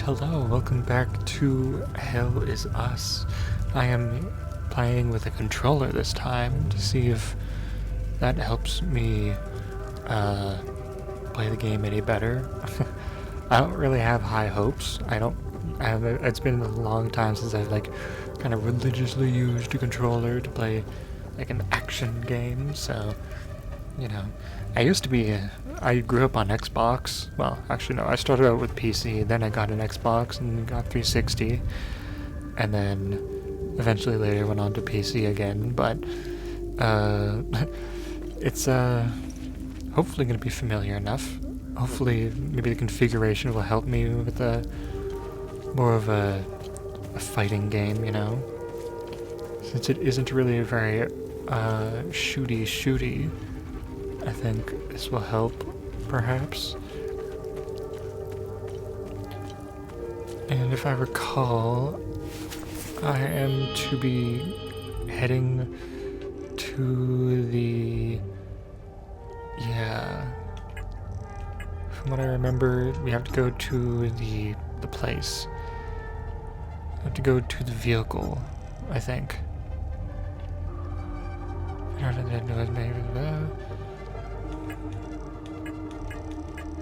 Hello, welcome back to Hell Is Us. I am playing with a controller this time to see if that helps me play the game any better. I don't really have high hopes. It's been a long time since I've kind of religiously used a controller to play like an action game, so I grew up on Xbox. Well, actually no, I started out with PC, then I got an Xbox and got 360, and then eventually later went on to PC again, but it's hopefully going to be familiar enough. Hopefully maybe the configuration will help me with more of a fighting game, since it isn't really a very shooty. I think this will help, perhaps. And if I recall, I am to be heading to the... Yeah. From what I remember, we have to go to the place. We have to go to the vehicle, I think.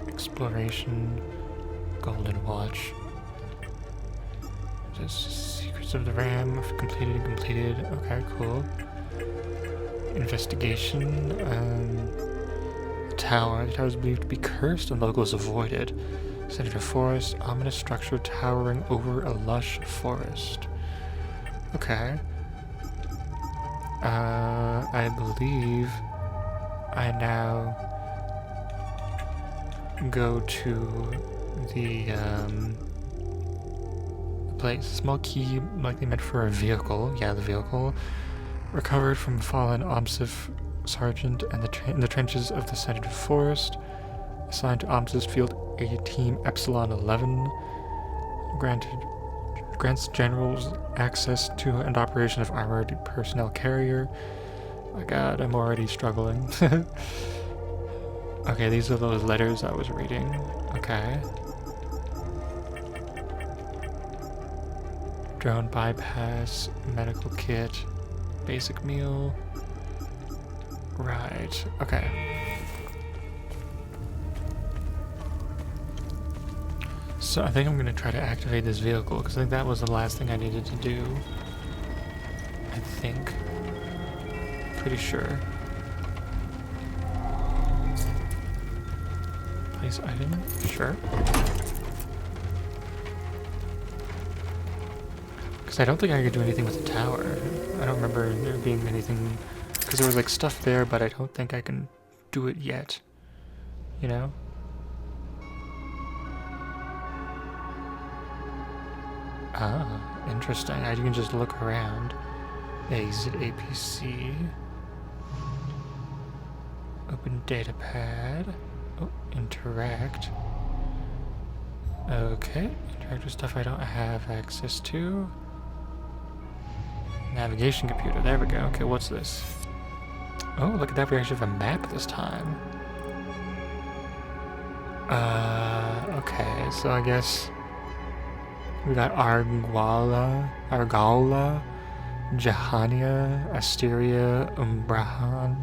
Exploration, Golden Watch. Just Secrets of the Ram, completed. Okay, cool. Investigation. The tower. The tower is believed to be cursed and locals avoided. Senator Forest, ominous structure towering over a lush forest. Okay. I believe I now go to the place. Small key likely meant for a vehicle. Yeah, the vehicle. Recovered from fallen OMSIF sergeant in the trenches of the Senator Forest. Assigned to OMSIF Field A Team Epsilon 11. Grants generals access to and operation of armored personnel carrier. My god, I'm already struggling. Okay, these are those letters I was reading. Okay. Drone bypass, medical kit, basic meal. Right, okay. So I think I'm going to try to activate this vehicle, because I think that was the last thing I needed to do. I think. Pretty sure. Place item? Sure. Because I don't think I could do anything with the tower. I don't remember there being anything... Because there was stuff there, but I don't think I can do it yet. You know? Ah, interesting. I can just look around. Exit APC. Open datapad. Oh, interact. Okay, interact with stuff I don't have access to. Navigation computer, there we go. Okay, what's this? Oh, look at that, we actually have a map this time. Okay, so I guess we got Argala, Jahania, Asteria, Umbrahan.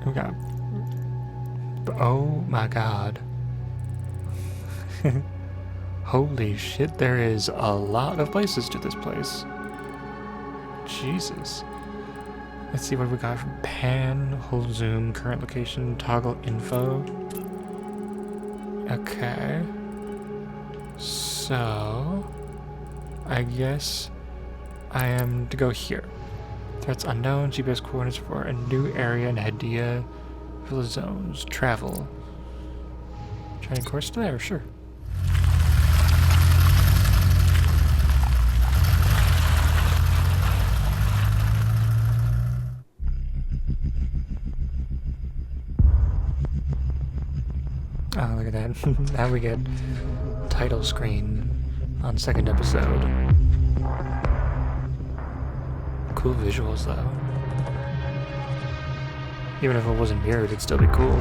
We got... Oh my god. Holy shit, there is a lot of places to this place. Jesus. Let's see what we got from Pan, hold zoom, current location, toggle info. Okay. So, I guess I am to go here. Threats unknown, GPS coordinates for a new area in Hadia. Villa zones, travel. Training course there, sure. Oh, look at that. Now we get title screen on second episode. Cool visuals though. Even if it wasn't mirrored, it'd still be cool.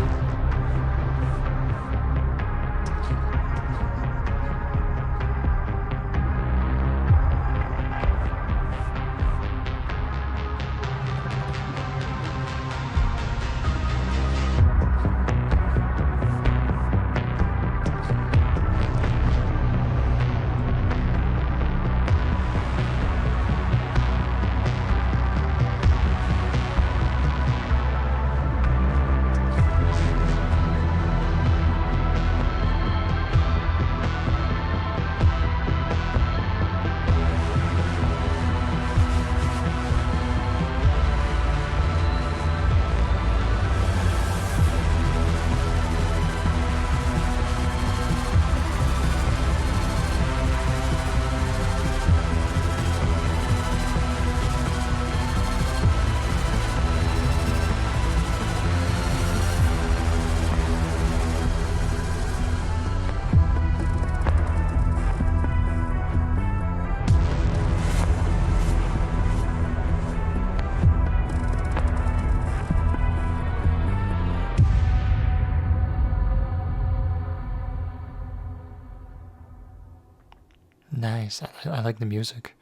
Nice. I like the music.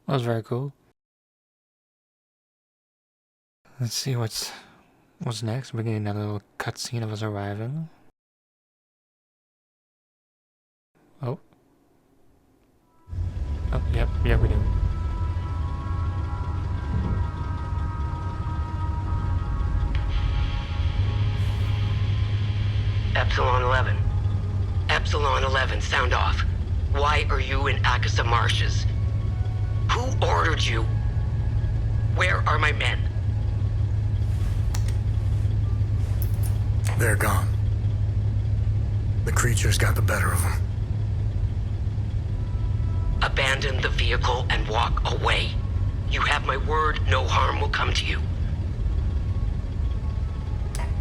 That was very cool. Let's see what's next. We're getting another little cutscene of us arriving. Oh. Oh, yep, we do. Epsilon 11. Epsilon 11, sound off. Why are you in Akasa Marshes? Who ordered you? Where are my men? They're gone. The creatures got the better of them. Abandon the vehicle and walk away. You have my word, no harm will come to you.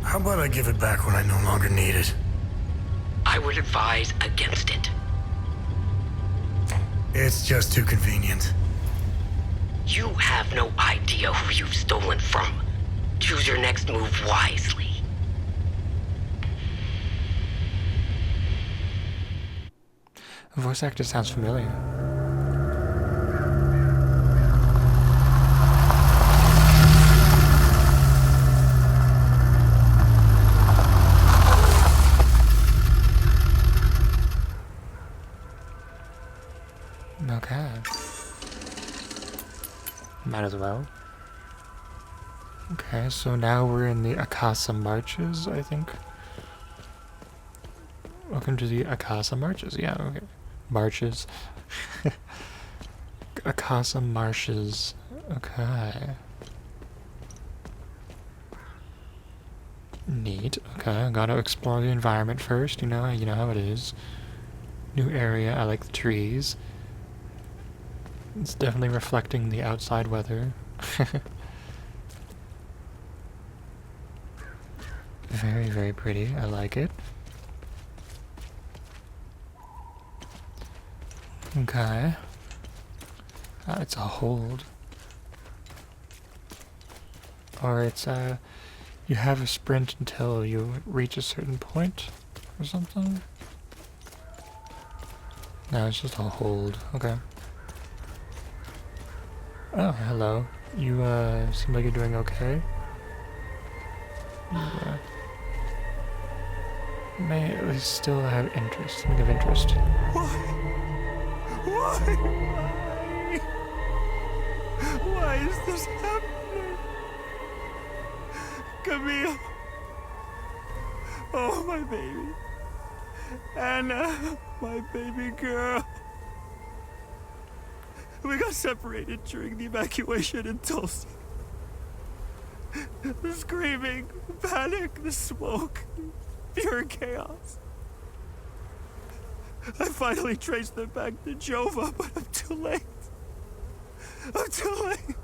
How about I give it back when I no longer need it? I would advise against it. It's just too convenient. You have no idea who you've stolen from. Choose your next move wisely. The voice actor sounds familiar. Okay. Might as well. Okay, so now we're in the Akasa Marches, I think. Welcome to the Akasa Marches. Yeah, okay. Marches. Akasa Marshes. Okay. Neat. Okay, gotta explore the environment first, you know how it is. New area, I like the trees. It's definitely reflecting the outside weather. Very, very pretty. I like it. Okay. It's a hold. Or it's you have a sprint until you reach a certain point or something. No, it's just a hold. Okay. Oh, hello. You seem like you're doing okay. You may at least still have interest. Something of interest. Why is this happening? Camille. Oh, my baby. Anna, my baby girl. We got separated during the evacuation in Tulsa. The screaming, panic, the smoke, pure chaos. I finally traced them back to Jova, but I'm too late. I'm too late.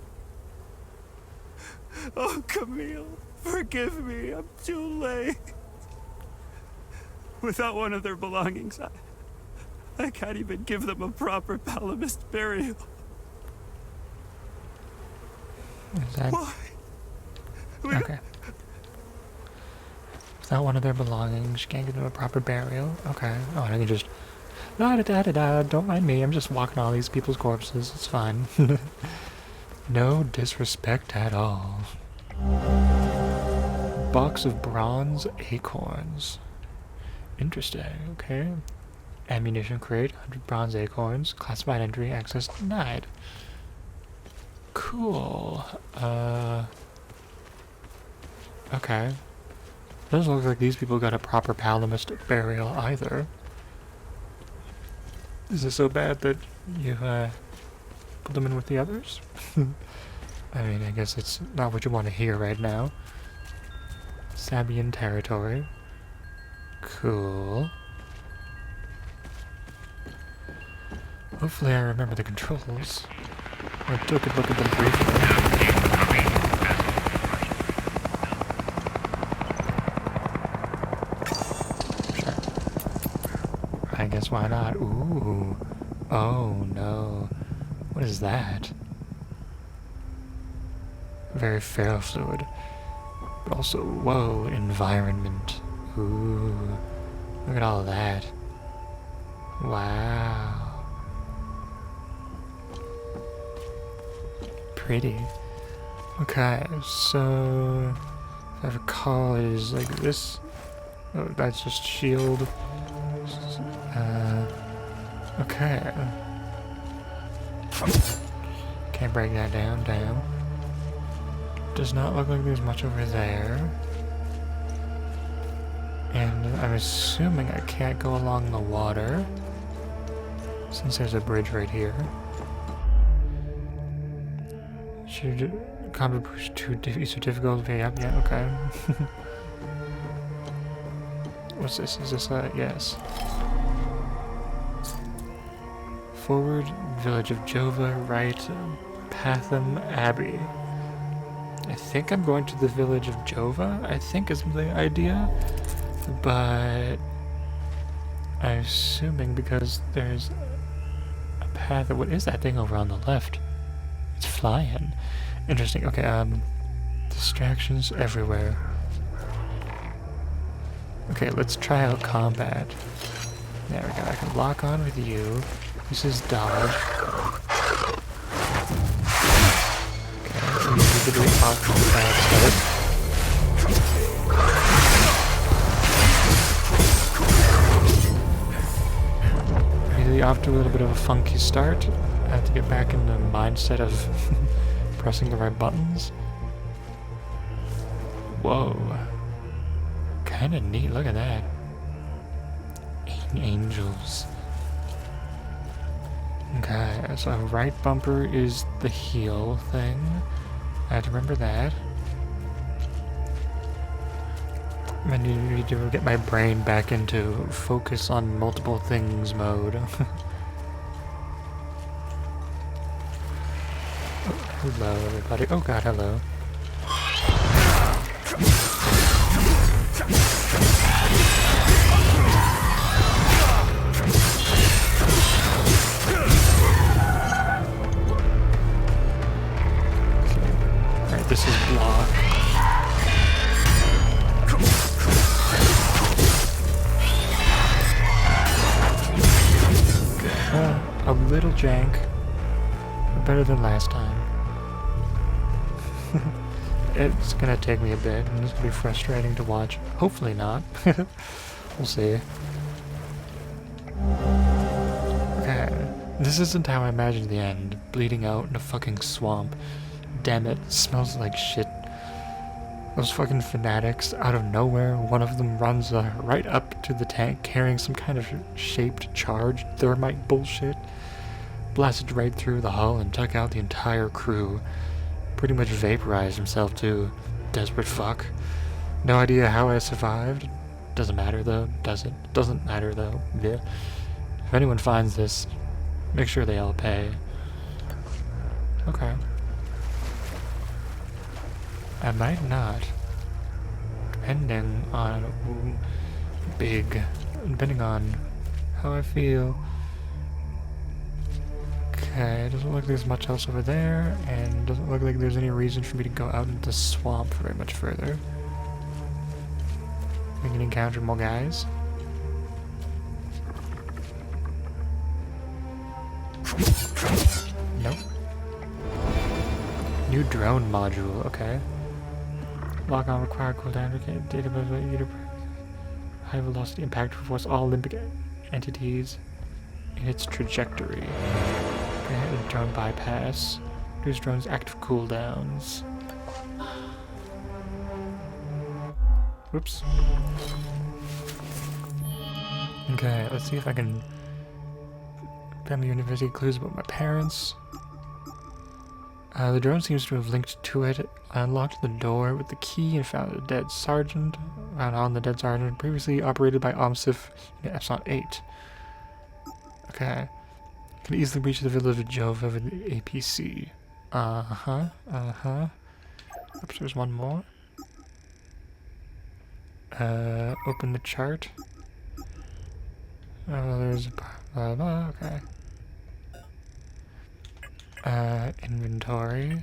Oh, Camille, forgive me. I'm too late. Without one of their belongings, I can't even give them a proper Palamist burial. Is that... Why? Okay. Without one of their belongings, you can't give them a proper burial. Okay. Oh, I can just... Da-da-da-da-da, don't mind me, I'm just walking all these people's corpses, it's fine. No disrespect at all. Box of bronze acorns. Interesting, okay. Ammunition crate, 100 bronze acorns, classified entry, access denied. Cool. Okay. Doesn't look like these people got a proper Palamist burial either. Is it so bad that you, put them in with the others? I mean, I guess it's not what you want to hear right now. Sabian territory. Cool. Hopefully I remember the controls. Or took a look at them briefly. Sure. I guess why not? Ooh. Oh no. What is that? Very ferrofluid. But also, whoa, environment. Ooh. Look at all of that. Wow. pretty. Okay, so if I recall, it is like this. Oh, that's just shield. Okay. Can't break that down. Damn. Does not look like there's much over there. And I'm assuming I can't go along the water, since there's a bridge right here. Should combat push too difficult? Yeah, okay. What's this? Is this a yes? Forward, village of Jova, right, Patham Abbey. I think I'm going to the village of Jova, I think is the idea. But I'm assuming because there's a path. What is that thing over on the left? It's flying. Interesting. Okay, distractions everywhere. Okay, let's try out combat. There we go. I can lock on with you. This is dodge. Okay, we need to do optional start. Off to a little bit of a funky start. I have to get back in the mindset of pressing the right buttons. Whoa. Kinda neat, look at that. Angels. Okay, so right bumper is the heal thing. I have to remember that. I need to get my brain back into focus on multiple things mode. Oh, hello, everybody. Oh god, hello. Okay. Alright, this is block. A little jank, but better than last time. It's gonna take me a bit, and it's gonna be frustrating to watch. Hopefully not. We'll see. Okay, this isn't how I imagined the end. Bleeding out in a fucking swamp. Damn it, smells like shit. Those fucking fanatics, out of nowhere, one of them runs right up to the tank carrying some kind of shaped charge thermite bullshit. Blasted right through the hull and took out the entire crew. Pretty much vaporized himself too. Desperate fuck. No idea how I survived. Doesn't matter though, does it? Doesn't matter though. Yeah. If anyone finds this, make sure they all pay. Okay. I might not. Depending on depending on how I feel. Okay, it doesn't look like there's much else over there, and it doesn't look like there's any reason for me to go out into the swamp very much further. We can encounter more guys. Nope. New drone module, okay. Lock on required cooldown, database, high velocity impact to force all Olympic entities in its trajectory. Okay, drone bypass. Reduce drone's active cooldowns. Whoops. Okay, let's see if I can family university clues about my parents. The drone seems to have linked to it. I unlocked the door with the key and found on the dead sergeant previously operated by OMSIF in Epsilon 8. Okay. Can easily reach the village of Jova with the APC. Oops, there's one more. Open the chart. Oh, there's blah blah, okay. Inventory.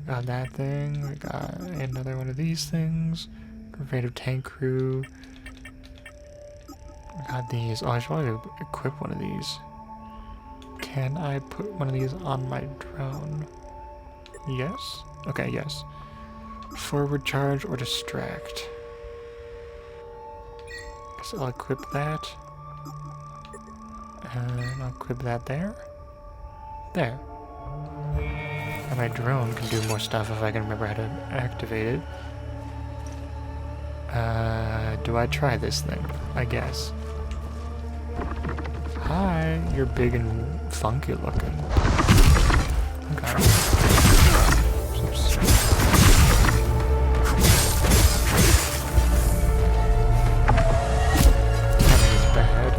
Got that thing. We got another one of these things. Creative tank crew. We got these. Oh, I should probably equip one of these. Can I put one of these on my drone? Yes? Okay, yes. Forward charge or distract. Guess I'll equip that. And I'll equip that there. There. And my drone can do more stuff if I can remember how to activate it. Do I try this thing? I guess. Hi, you're big and funky looking. Okay. Bad.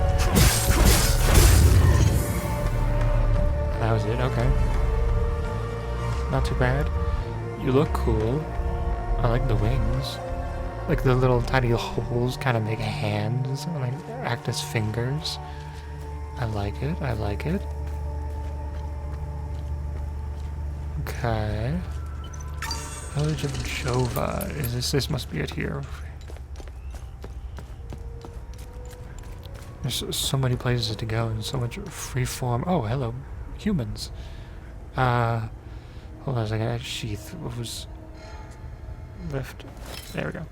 That was it, okay. Not too bad. You look cool. I like the wings. Like the little tiny holes kind of make hands, and like act as fingers. I like it, I like it. Okay. Village of Jova. This must be it here. There's so many places to go and so much free form. Oh, hello, humans. Hold on a second. Sheath. What was lift? There we go.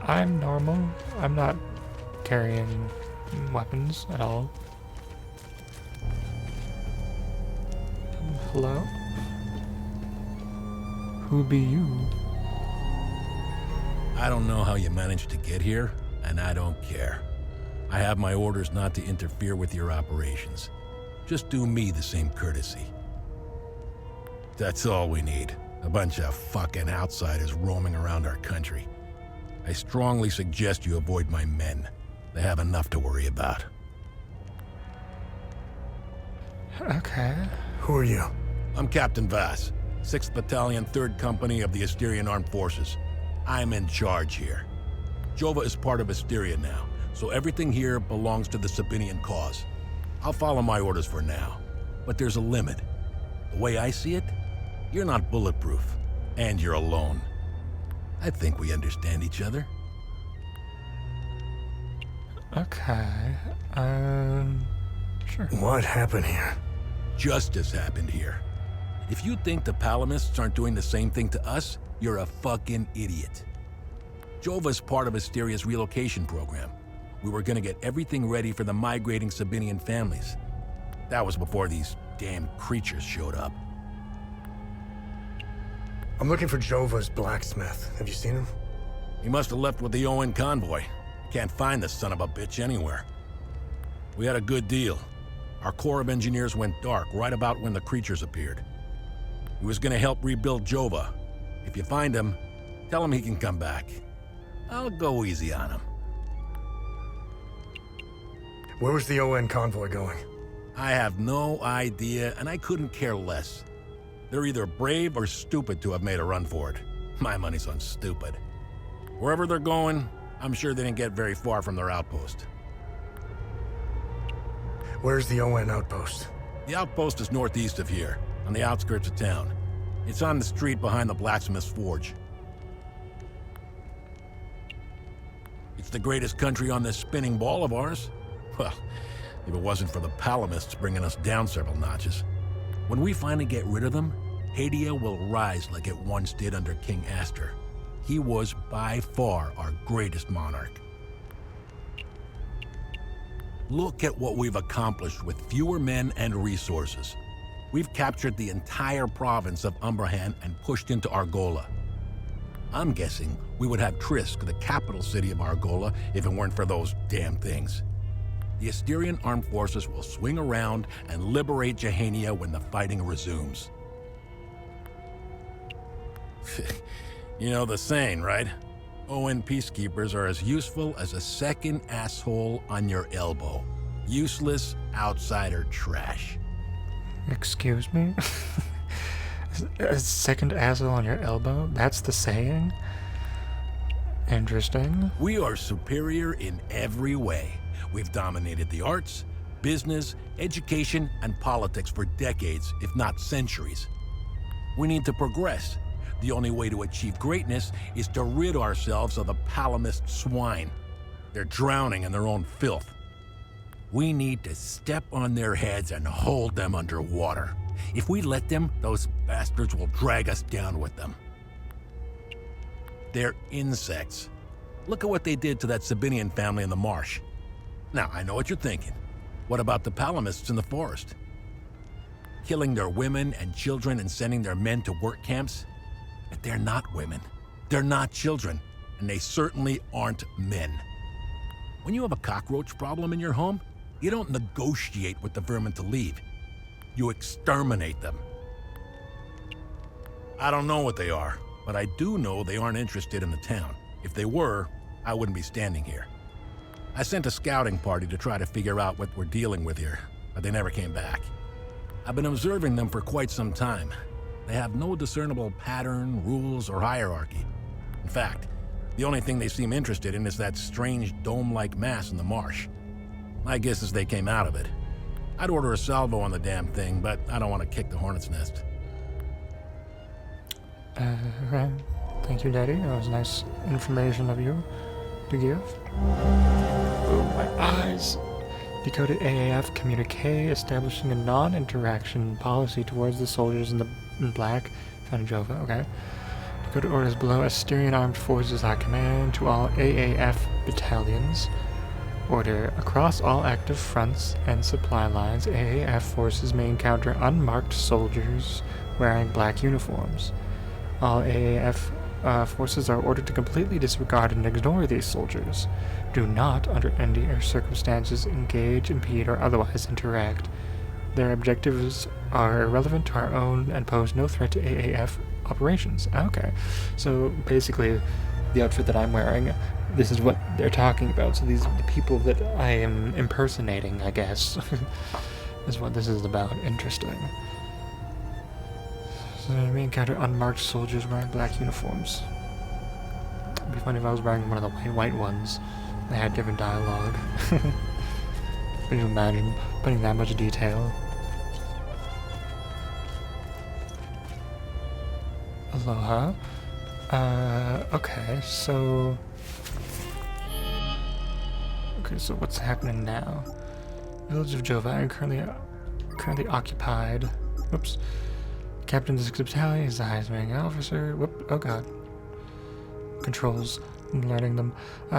I'm normal. I'm not carrying weapons at all. Hello? Who be you? I don't know how you managed to get here, and I don't care. I have my orders not to interfere with your operations. Just do me the same courtesy. That's all we need. A bunch of fucking outsiders roaming around our country. I strongly suggest you avoid my men. They have enough to worry about. Okay. Who are you? I'm Captain Vass, 6th Battalion, 3rd Company of the Asterian Armed Forces. I'm in charge here. Jova is part of Asteria now, so everything here belongs to the Sabinian cause. I'll follow my orders for now, but there's a limit. The way I see it, you're not bulletproof, and you're alone. I think we understand each other. Okay. Sure. What happened here? Justice happened here. If you think the Palamists aren't doing the same thing to us, you're a fucking idiot. Jova's part of Asteria's relocation program. We were gonna get everything ready for the migrating Sabinian families. That was before these damn creatures showed up. I'm looking for Jova's blacksmith. Have you seen him? He must have left with the ON convoy. Can't find the son of a bitch anywhere. We had a good deal. Our Corps of Engineers went dark right about when the creatures appeared. He was gonna help rebuild Jova. If you find him, tell him he can come back. I'll go easy on him. Where was the ON convoy going? I have no idea, and I couldn't care less. They're either brave or stupid to have made a run for it. My money's on stupid. Wherever they're going, I'm sure they didn't get very far from their outpost. Where's the ON outpost? The outpost is northeast of here, on the outskirts of town. It's on the street behind the blacksmith's forge. It's the greatest country on this spinning ball of ours. Well, if it wasn't for the Palamists bringing us down several notches. When we finally get rid of them, Hadia will rise like it once did under King Aster. He was by far our greatest monarch. Look at what we've accomplished with fewer men and resources. We've captured the entire province of Umbrahan and pushed into Argola. I'm guessing we would have Trisk, the capital city of Argola, if it weren't for those damn things. The Asterian armed forces will swing around and liberate Jahania when the fighting resumes. You know the saying, right? ON peacekeepers are as useful as a second asshole on your elbow. Useless outsider trash. Excuse me? A second asshole on your elbow? That's the saying? Interesting. We are superior in every way. We've dominated the arts, business, education, and politics for decades, if not centuries. We need to progress. The only way to achieve greatness is to rid ourselves of the Palamist swine. They're drowning in their own filth. We need to step on their heads and hold them underwater. If we let them, those bastards will drag us down with them. They're insects. Look at what they did to that Sabinian family in the marsh. Now, I know what you're thinking. What about the Palamists in the forest? Killing their women and children and sending their men to work camps? But they're not women. They're not children. And they certainly aren't men. When you have a cockroach problem in your home, you don't negotiate with the vermin to leave. You exterminate them. I don't know what they are, but I do know they aren't interested in the town. If they were, I wouldn't be standing here. I sent a scouting party to try to figure out what we're dealing with here, but they never came back. I've been observing them for quite some time. They have no discernible pattern, rules, or hierarchy. In fact, the only thing they seem interested in is that strange dome-like mass in the marsh. My guess is they came out of it. I'd order a salvo on the damn thing, but I don't want to kick the hornet's nest. Okay. Thank you, Daddy. That was nice information of you to give. Oh, my eyes. Decoded AAF communique establishing a non-interaction policy towards the soldiers in black. Found Jova, okay. Decoded orders below. Asterian Armed Forces I command to all AAF battalions. Order across all active fronts and supply lines, AAF forces may encounter unmarked soldiers wearing black uniforms. All AAF forces are ordered to completely disregard and ignore these soldiers. Do not, under any circumstances, engage, impede, or otherwise interact. Their objectives are irrelevant to our own and pose no threat to AAF operations. Okay, so basically, the outfit that I'm wearing, this is what they're talking about. So these are the people that I am impersonating, I guess, is what this is about. Interesting. So we encounter unmarked soldiers wearing black uniforms. It'd be funny if I was wearing one of the white ones. They had different dialogue. Can you imagine putting that much detail? Aloha. Okay, so... Okay, so what's happening now? Village of Jova, currently occupied. Oops. Captain of the 6th Battalion is the highest ranking officer. Whoop, oh god. Controls, I'm learning them.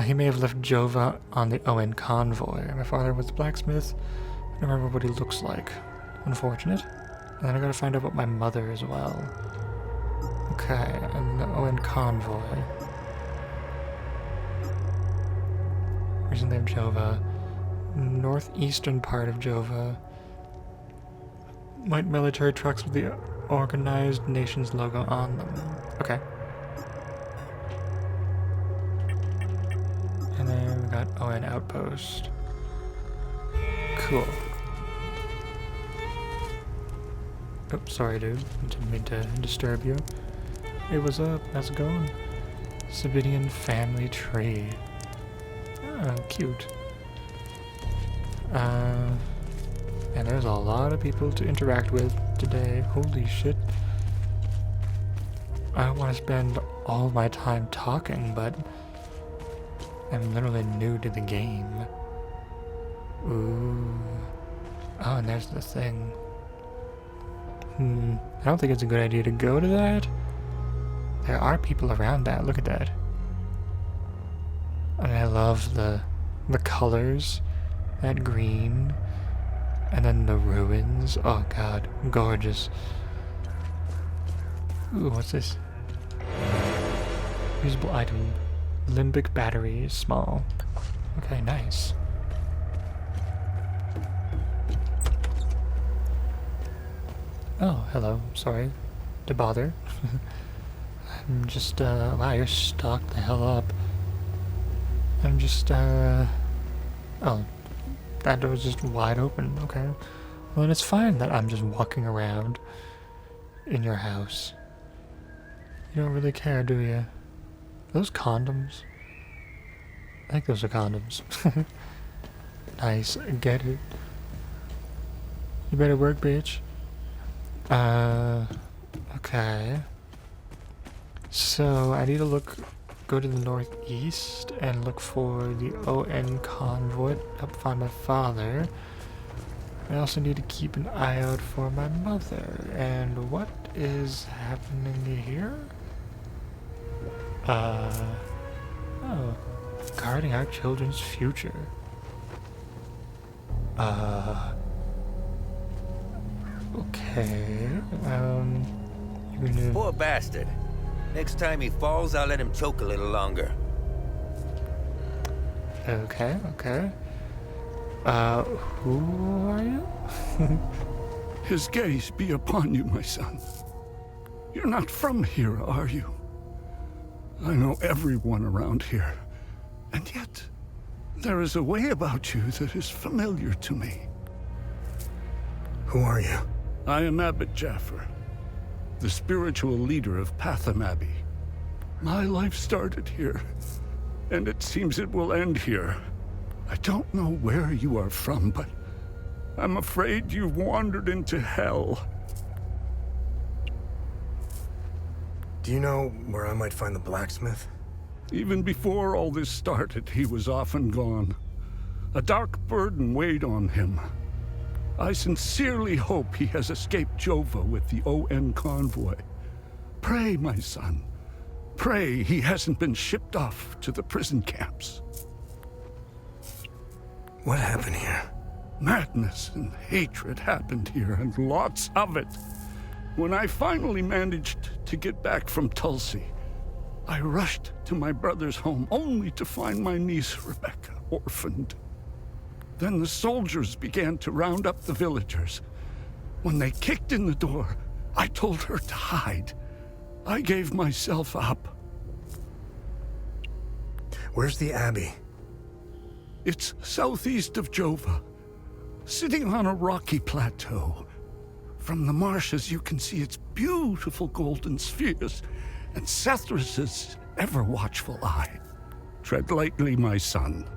He may have left Jova on the Owen convoy. My father was a blacksmith. I don't remember what he looks like. Unfortunate. And then I gotta find out about my mother as well. Okay, and the Owen convoy. Recently of Jova. Northeastern part of Jova. White military trucks with the Organized Nations logo on them. Okay. And then we got Owen Outpost. Cool. Oh, sorry dude. Didn't mean to disturb you. Hey, what's up? How's it going? Sabinian family tree. Oh, cute. And there's a lot of people to interact with today. Holy shit. I don't want to spend all my time talking, but I'm literally new to the game. Ooh. Oh, and there's the thing. I don't think it's a good idea to go to that. There are people around that. Look at that. And I love the colors. That green. And then the ruins. Oh god. Gorgeous. Ooh, what's this? Usable item. Limbic battery. Small. Okay, nice. Oh, hello. Sorry to bother. I'm just, wow, you're stocked the hell up. I'm just, oh, that door's just wide open. Okay. Well, then it's fine that I'm just walking around in your house. You don't really care, do you? Are those condoms? I think those are condoms. Nice. Get it. You better work, bitch. Okay. So, I need to go to the northeast and look for the ON convoy. Help find my father. I also need to keep an eye out for my mother. And what is happening here? Oh. Guarding our children's future. Okay. You're gonna... Poor bastard. Next time he falls, I'll let him choke a little longer. Okay, okay. Who are you? His gaze be upon you, my son. You're not from here, are you? I know everyone around here, and yet there is a way about you that is familiar to me. Who are you? I am Abbot Jaffer, the spiritual leader of Patham Abbey. My life started here, and it seems it will end here. I don't know where you are from, but I'm afraid you've wandered into hell. Do you know where I might find the blacksmith? Even before all this started, he was often gone. A dark burden weighed on him. I sincerely hope he has escaped Jova with the ON convoy. Pray, my son. Pray he hasn't been shipped off to the prison camps. What happened here? Madness and hatred happened here, and lots of it. When I finally managed to get back from Tulsi, I rushed to my brother's home only to find my niece Rebecca orphaned. Then the soldiers began to round up the villagers. When they kicked in the door, I told her to hide. I gave myself up. Where's the Abbey? It's southeast of Jova, sitting on a rocky plateau. From the marshes you can see its beautiful golden spheres and Sethrus's ever-watchful eye. Tread lightly, my son.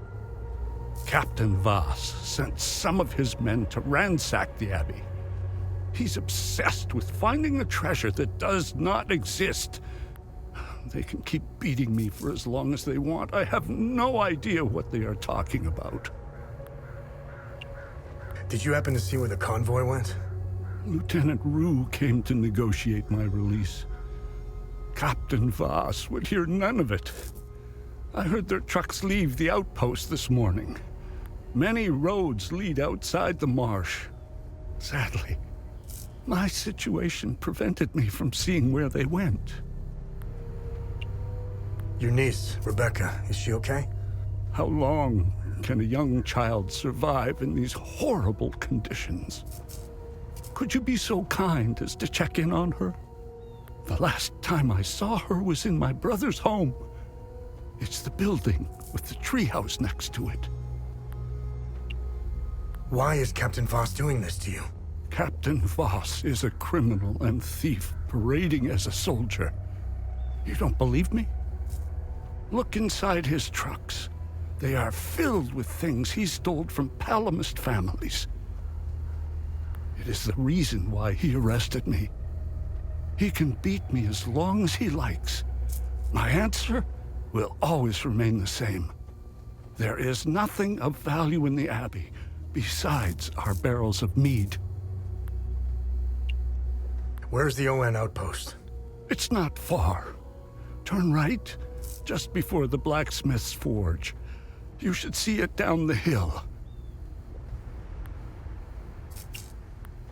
Captain Voss sent some of his men to ransack the Abbey. He's obsessed with finding a treasure that does not exist. They can keep beating me for as long as they want. I have no idea what they are talking about. Did you happen to see where the convoy went? Lieutenant Rue came to negotiate my release. Captain Voss would hear none of it. I heard their trucks leave the outpost this morning. Many roads lead outside the marsh. Sadly, my situation prevented me from seeing where they went. Your niece, Rebecca, is she okay? How long can a young child survive in these horrible conditions? Could you be so kind as to check in on her? The last time I saw her was in my brother's home. It's the building with the treehouse next to it. Why is Captain Voss doing this to you? Captain Voss is a criminal and thief parading as a soldier. You don't believe me? Look inside his trucks. They are filled with things he stole from Palamist families. It is the reason why he arrested me. He can beat me as long as he likes. My answer will always remain the same. There is nothing of value in the Abbey besides our barrels of mead. Where's the ON outpost? It's not far. Turn right, just before the blacksmith's forge. You should see it down the hill.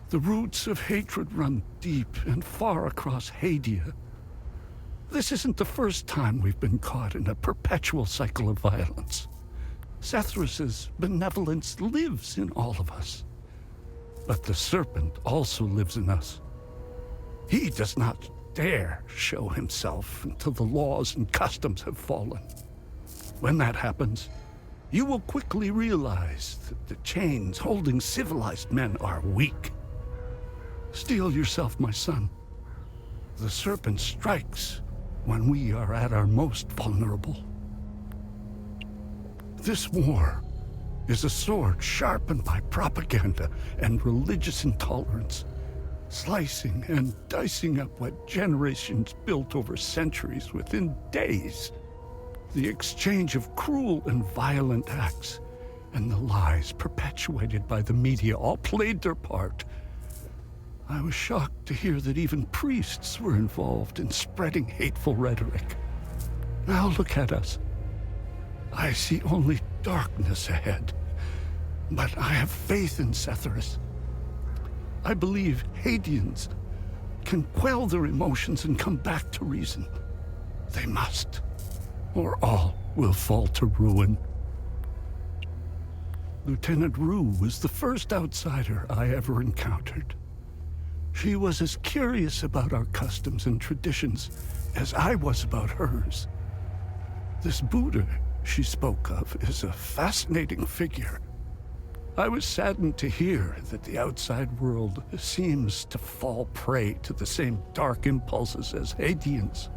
The roots of hatred run deep and far across Hadia. This isn't the first time we've been caught in a perpetual cycle of violence. Sethrus's benevolence lives in all of us. But the serpent also lives in us. He does not dare show himself until the laws and customs have fallen. When that happens, you will quickly realize that the chains holding civilized men are weak. Steel yourself, my son. The serpent strikes when we are at our most vulnerable. This war is a sword sharpened by propaganda and religious intolerance, slicing and dicing up what generations built over centuries within days. The exchange of cruel and violent acts and the lies perpetuated by the media all played their part. I was shocked to hear that even priests were involved in spreading hateful rhetoric. Now look at us. I see only darkness ahead, but I have faith in Setharus. I believe Hadeans can quell their emotions and come back to reason. They must, or all will fall to ruin. Lieutenant Rue was the first outsider I ever encountered. She was as curious about our customs and traditions as I was about hers. This Buddha she spoke of is a fascinating figure. I was saddened to hear that the outside world seems to fall prey to the same dark impulses as Hadeans,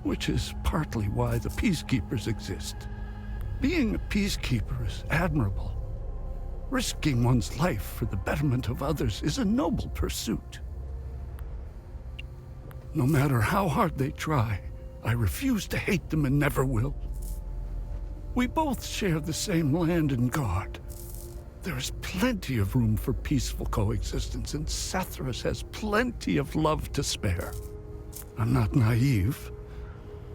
which is partly why the peacekeepers exist. Being a peacekeeper is admirable. Risking one's life for the betterment of others is a noble pursuit. No matter how hard they try, I refuse to hate them and never will. We both share the same land and God. There is plenty of room for peaceful coexistence, and Setharus has plenty of love to spare. I'm not naive.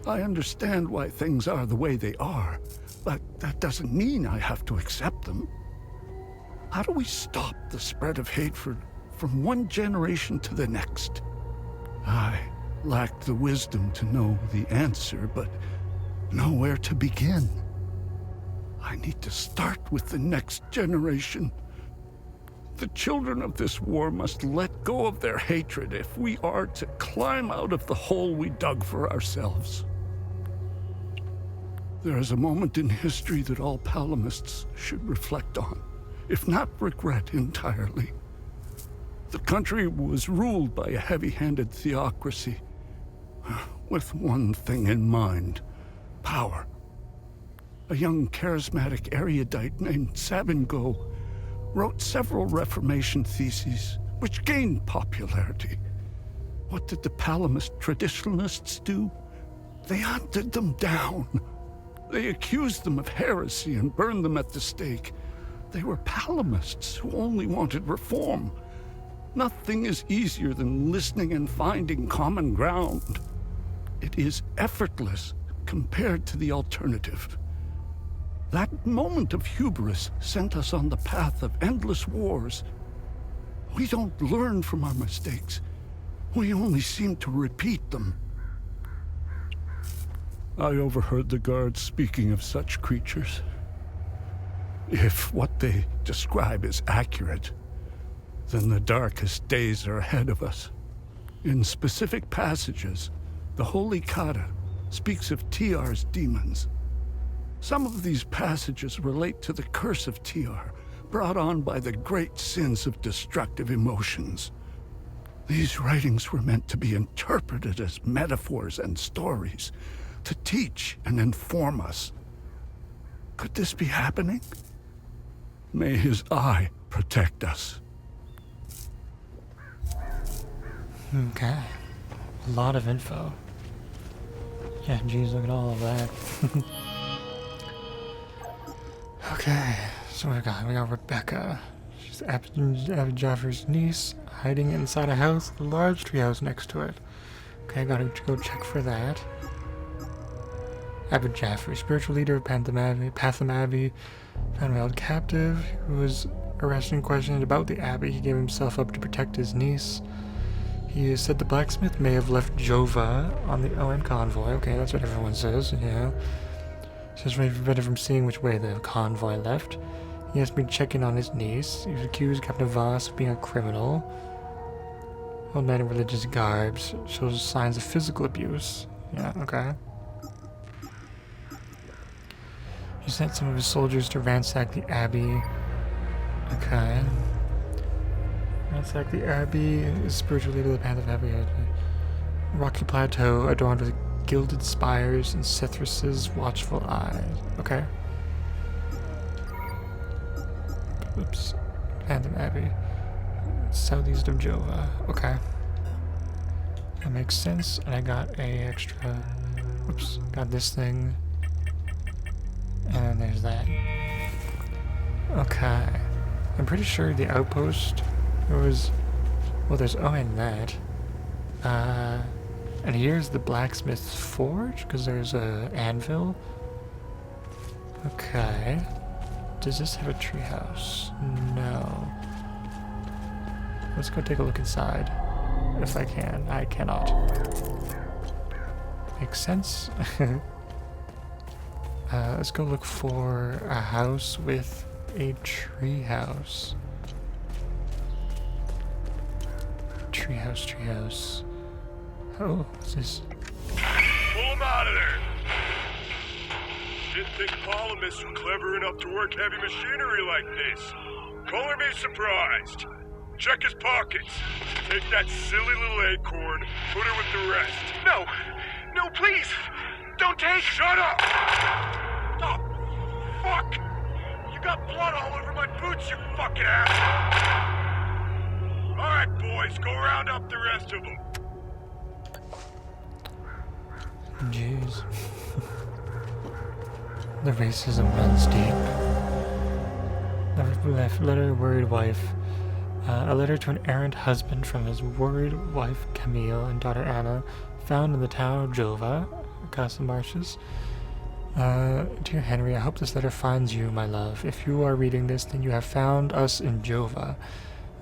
I understand why things are the way they are, but that doesn't mean I have to accept them. How do we stop the spread of hatred from one generation to the next? I lacked the wisdom to know the answer, but know where to begin. I need to start with the next generation. The children of this war must let go of their hatred if we are to climb out of the hole we dug for ourselves. There is a moment in history that all Palamists should reflect on, if not regret entirely. The country was ruled by a heavy-handed theocracy, with one thing in mind: power. A young charismatic erudite named Sabingo wrote several Reformation theses, which gained popularity. What did the Palamist traditionalists do? They hunted them down. They accused them of heresy and burned them at the stake. They were Palamists who only wanted reform. Nothing is easier than listening and finding common ground. It is effortless compared to the alternative. That moment of hubris sent us on the path of endless wars. We don't learn from our mistakes. We only seem to repeat them. I overheard the guards speaking of such creatures. If what they describe is accurate, then the darkest days are ahead of us. In specific passages, the Holy Kata speaks of Tiar's demons. Some of these passages relate to the curse of Tiar, brought on by the great sins of destructive emotions. These writings were meant to be interpreted as metaphors and stories, to teach and inform us. Could this be happening? May his eye protect us. Okay. A lot of info. Yeah, geez, look at all of that. Okay, so we got Rebecca. She's Abby Jaffer's niece, hiding inside a house with a large treehouse next to it. Okay, gotta go check for that. Abby Jaffer, spiritual leader of Patham Abbey, found held captive, who was arrested and questioned about the Abbey. He gave himself up to protect his niece. He said the blacksmith may have left Jova on the OM convoy. Okay, that's what everyone says, yeah. Says prevented from seeing which way the convoy left. He has been checking on his niece. He was accused Captain Voss of being a criminal. Old man in religious garbs shows signs of physical abuse. Yeah, okay. He sent some of his soldiers to ransack the Abbey. Okay. Ransack the Abbey is spiritual leader of the Path of Abbey. Rocky plateau adorned with gilded spires and Setharus's watchful eyes. Okay. Oops. Phantom Abbey. Southeast of Jova. Okay. That makes sense. And I got a extra... Oops. Got this thing. And then there's that. Okay. I'm pretty sure the outpost, there was, well, there's in that. And here's the blacksmith's forge, because there's a anvil. Okay. Does this have a treehouse? No. Let's go take a look inside. If I can. I cannot. Makes sense. Let's go look for a house with a treehouse. Treehouse. Oh, what's this? Pull him out of there! Didn't think Polymus were clever enough to work heavy machinery like this. Color me surprised. Check his pockets. Take that silly little acorn, put her with the rest. No, please, don't take. Shut up! Oh, fuck! You got blood all over my boots, you fucking asshole! Alright, boys, go round up the rest of them. Jeez. The racism runs deep. The letter, worried wife. A letter to an errant husband from his worried wife Camille and daughter Anna, found in the town of Jova, Casa Marshes. Dear Henry, I hope this letter finds you, my love. If you are reading this, then you have found us in Jova.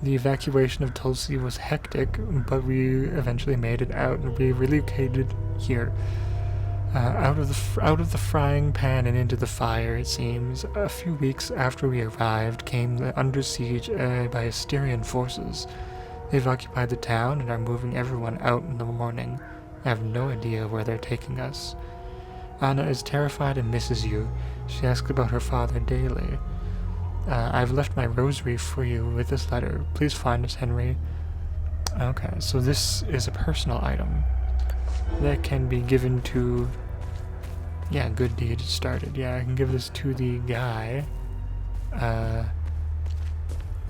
The evacuation of Tulsi was hectic, but we eventually made it out and we relocated here. Out of the frying pan and into the fire, it seems. A few weeks after we arrived, came the under siege by Asterian forces. They've occupied the town and are moving everyone out in the morning. I have no idea where they're taking us. Anna is terrified and misses you. She asks about her father daily. I've left my rosary for you with this letter. Please find us, Henry. Okay, so this is a personal item that can be given to... Yeah, good deed started. Yeah, I can give this to the guy that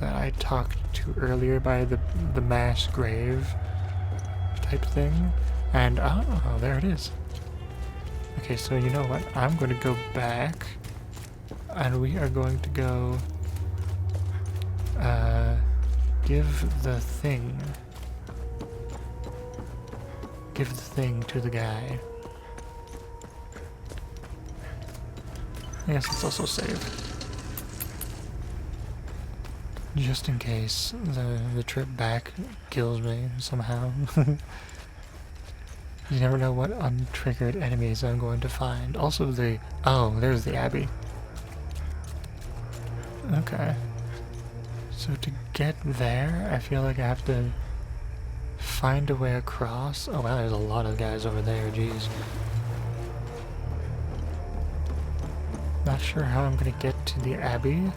I talked to earlier by the mass grave type thing. And, oh, there it is. Okay, so you know what? I'm going to go back and we are going to go give the thing to the guy. I guess let's also save. Just in case the trip back kills me somehow. You never know what untriggered enemies I'm going to find. Also there's the Abbey. Okay. So to get there, I feel like I have to find a way across. Oh wow, there's a lot of guys over there, jeez. Not sure how I'm gonna get to the Abbey,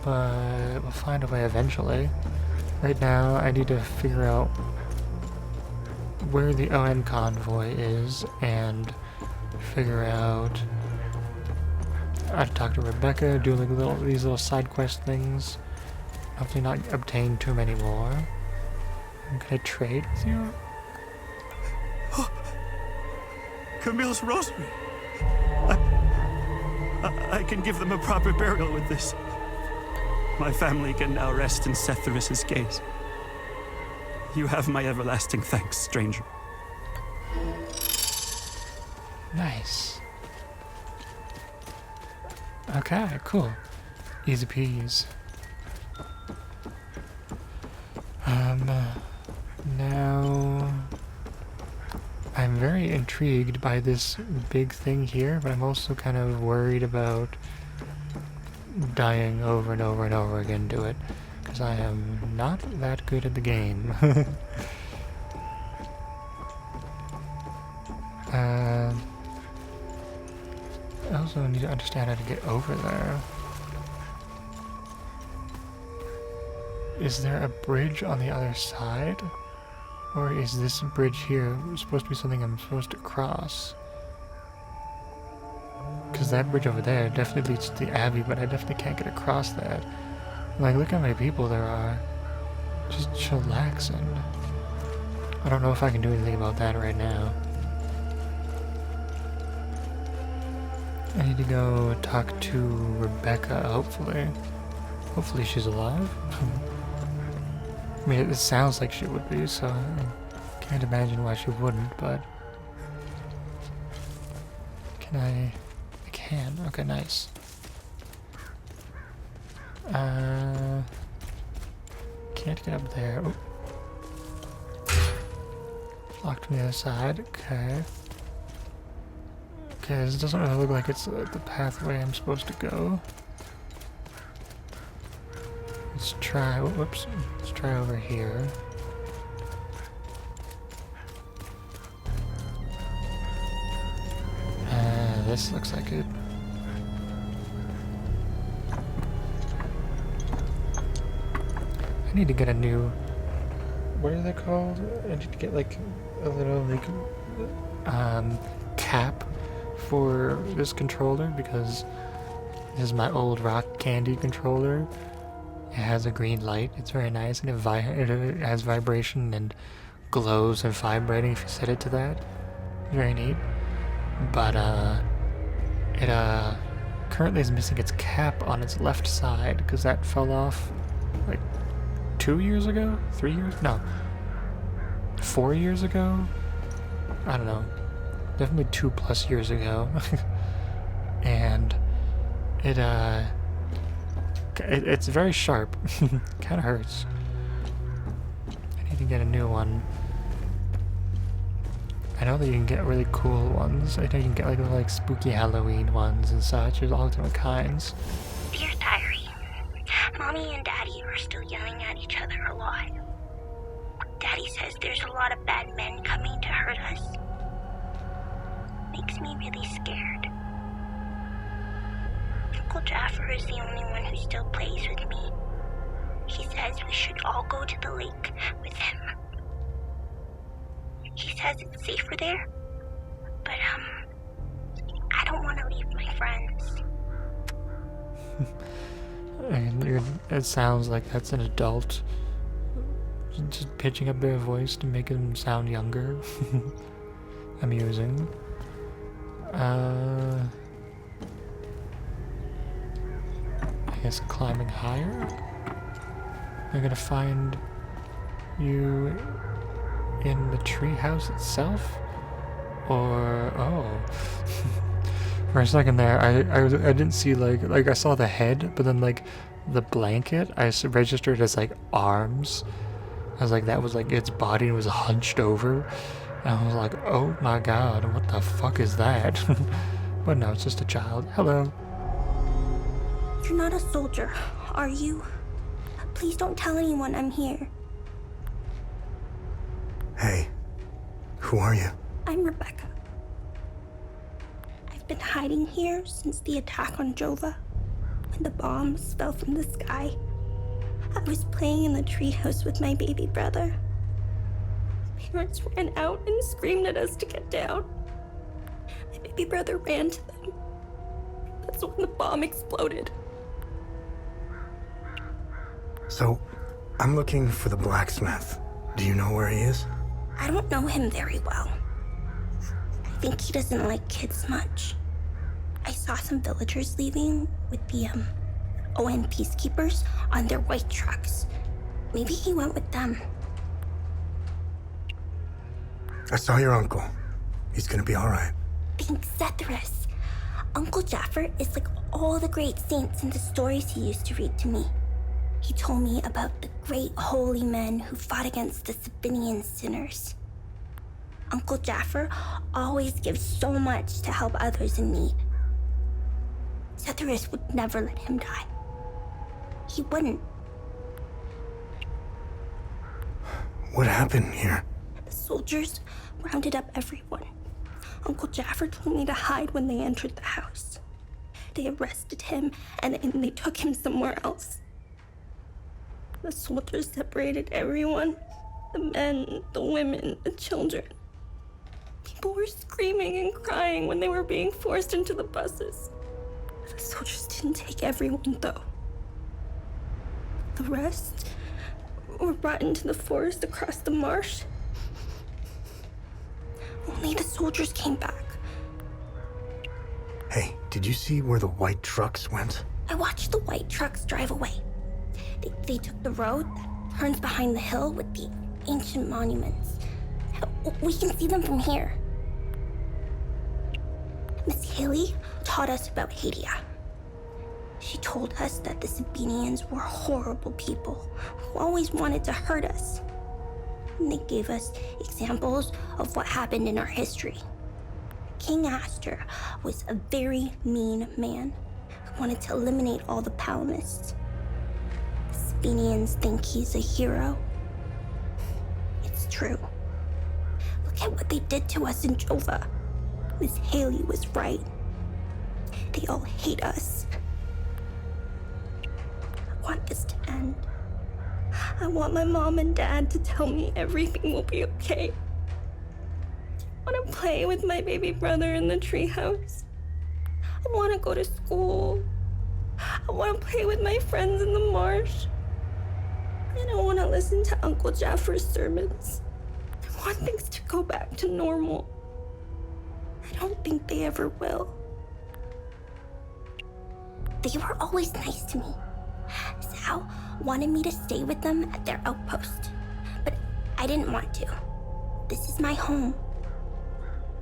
but we'll find a way eventually. Right now, I need to figure out where the ON convoy is and figure out how to talk to Rebecca, do like these little side quest things. Hopefully not obtain too many more. Can I trade with you? Camille's rosary. I can give them a proper burial with this. My family can now rest in Sethoris's gaze. You have my everlasting thanks, stranger. Nice. Okay, cool. Easy peas. Now... I'm very intrigued by this big thing here, but I'm also kind of worried about dying over and over and over again to it, because I am not that good at the game. I also need to understand how to get over there. Is there a bridge on the other side? Or is this bridge here supposed to be something I'm supposed to cross? Because that bridge over there definitely leads to the Abbey, but I definitely can't get across that. Like, look how many people there are. Just chillaxing. I don't know if I can do anything about that right now. I need to go talk to Rebecca, hopefully. Hopefully she's alive. I mean, it sounds like she would be, so I can't imagine why she wouldn't, but... Can I can. Okay, nice. Can't get up there. Oh. Locked on the other side. Okay. Okay, this doesn't really look like it's the pathway I'm supposed to go. Let's try. Whoops. Let's try over here. This looks like it. I need to get a new. What are they called? I need to get like a little cap for this controller because this is my old Rock Candy controller. It has a green light. It's very nice and it has vibration and glows and vibrating if you set it to that. Very neat. But it currently is missing its cap on its left side because that fell off like 2 years ago? 3 years? No. 4 years ago? I don't know. Definitely 2+ years ago. And it's very sharp. Kinda hurts. I need to get a new one. I know that you can get really cool ones. I know you can get like spooky Halloween ones and such. There's all different kinds. Dear Diary, Mommy and Daddy are still yelling at each other a lot. Daddy says there's a lot of bad men coming to hurt us. Makes me really scared. Uncle Jaffer is the only one who still plays with me. He says we should all go to the lake with him. He says it's safer there, but I don't want to leave my friends. And it sounds like that's an adult just pitching up their voice to make them sound younger. Amusing. I guess climbing higher? I'm gonna find you in the treehouse itself? Or... oh. For a second there, I didn't see like I saw the head, but then like the blanket I registered as like arms. I was like, that was like its body was hunched over. And I was like, oh my god, what the fuck is that? But no, it's just a child. Hello. You're not a soldier, are you? Please don't tell anyone I'm here. Hey, who are you? I'm Rebecca. I've been hiding here since the attack on Jova, when the bombs fell from the sky. I was playing in the treehouse with my baby brother. Parents ran out and screamed at us to get down. My baby brother ran to them. That's when the bomb exploded. So, I'm looking for the blacksmith. Do you know where he is? I don't know him very well. I think he doesn't like kids much. I saw some villagers leaving with the, ON peacekeepers on their white trucks. Maybe he went with them. I saw your uncle. He's gonna be alright. Thanks, Zethris. Uncle Jaffer is like all the great saints in the stories he used to read to me. He told me about the great holy men who fought against the Sabinian sinners. Uncle Jaffer always gives so much to help others in need. Zethris would never let him die. He wouldn't. What happened here? The soldiers rounded up everyone. Uncle Jaffer told me to hide when they entered the house. They arrested him and they took him somewhere else. The soldiers separated everyone. The men, the women, the children. People were screaming and crying when they were being forced into the buses. The soldiers didn't take everyone, though. The rest were brought into the forest across the marsh. Only the soldiers came back. Hey, Did you see where the white trucks went? I watched the white trucks drive away. They took the road that turns behind the hill with the ancient monuments. We can see them from here. Miss Haley taught us about Hadia. She told us that the Sabinians were horrible people who always wanted to hurt us. And they gave us examples of what happened in our history. King Astor was a very mean man who wanted to eliminate all the Palamists. The Sabinians think he's a hero. It's true. Look at what they did to us in Jova. Miss Haley was right. They all hate us. I want this to end. I want my mom and dad to tell me everything will be okay. I want to play with my baby brother in the treehouse. I want to go to school. I want to play with my friends in the marsh. And I want to listen to Uncle Jaffer's sermons. I want things to go back to normal. I don't think they ever will. They were always nice to me. Sal wanted me to stay with them at their outpost, but I didn't want to. This is my home.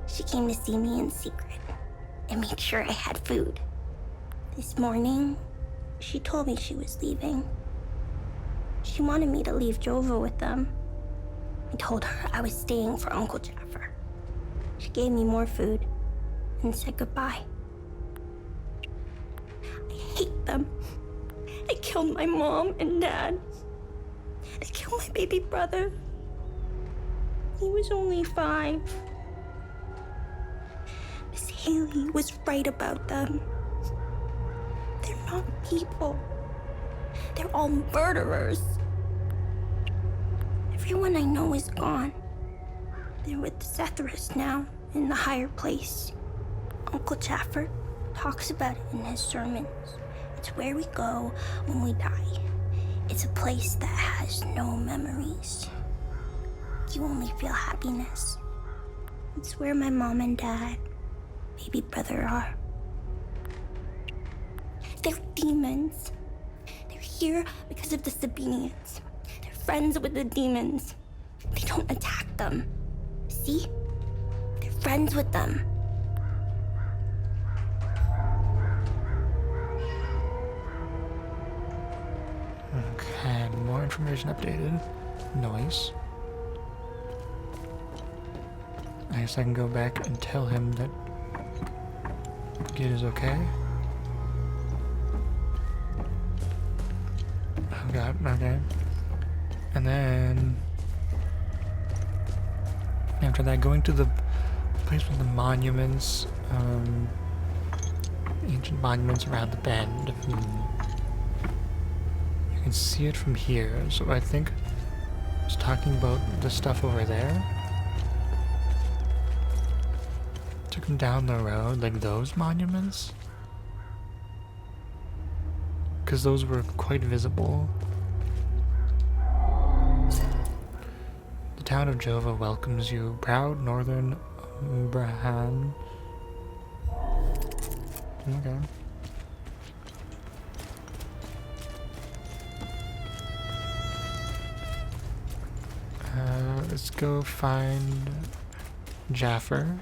She came to see me in secret and made sure I had food. This morning, she told me she was leaving. She wanted me to leave Jova with them. I told her I was staying for Uncle Jaffer. She gave me more food and said goodbye. I hate them. They killed my mom and dad. They killed my baby brother. He was only 5. Miss Haley was right about them. They're not people. They're all murderers. Everyone I know is gone. They're with Sethris now, in the higher place. Uncle Jaffer talks about it in his sermons. It's where we go when we die. It's a place that has no memories. You only feel happiness. It's where my mom and dad, baby brother are. They're demons. They're here because of the Sabinians. They're friends with the demons. They don't attack them. See? They're friends with them. Okay, more information updated. Nice. I guess I can go back and tell him that Gid is okay. Oh god, okay. And then after that, going to the place with the monuments, ancient monuments around the bend. You can see it from here, so I think I was talking about the stuff over there. Took him down the road, like those monuments. Because those were quite visible. The town of Jova welcomes you, proud northern Brahan. Okay. Let's go find Jaffer.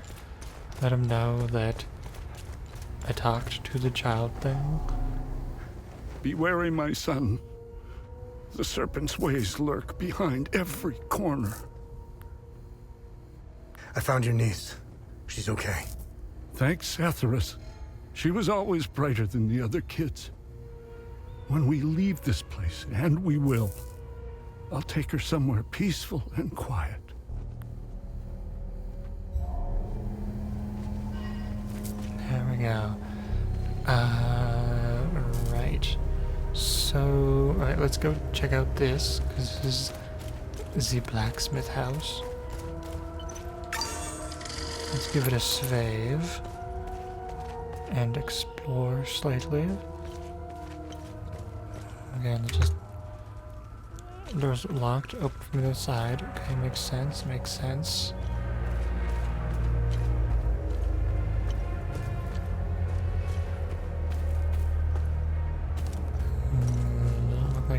Let him know that I talked to the child thing. Be wary, my son. The serpent's ways lurk behind every corner. I found your niece. She's okay. Thanks, Sethris. She was always brighter than the other kids. When we leave this place, and we will, I'll take her somewhere peaceful and quiet. There we go. Right. So, alright, let's go check out this, because this is the blacksmith house. Let's give it a save and explore slightly. Again, just door's locked, open from the other side. Okay, makes sense, makes sense.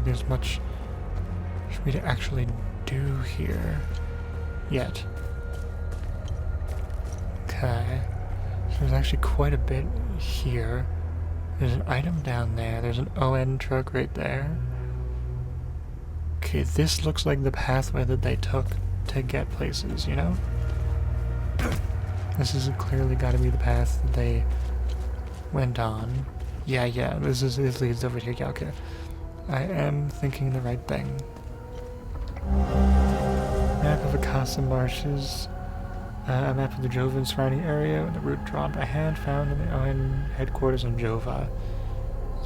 there's much for me to actually do here yet. Okay. So there's actually quite a bit here. There's an item down there. There's an ON truck right there. Okay, this looks like the pathway that they took to get places, you know? This is clearly got to be the path that they went on. Yeah, this leads over here. Yeah, okay. I am thinking the right thing. Map of Akasa Marshes. A map of the Jova and surrounding area and the route drawn by hand found in the ON headquarters in Jova.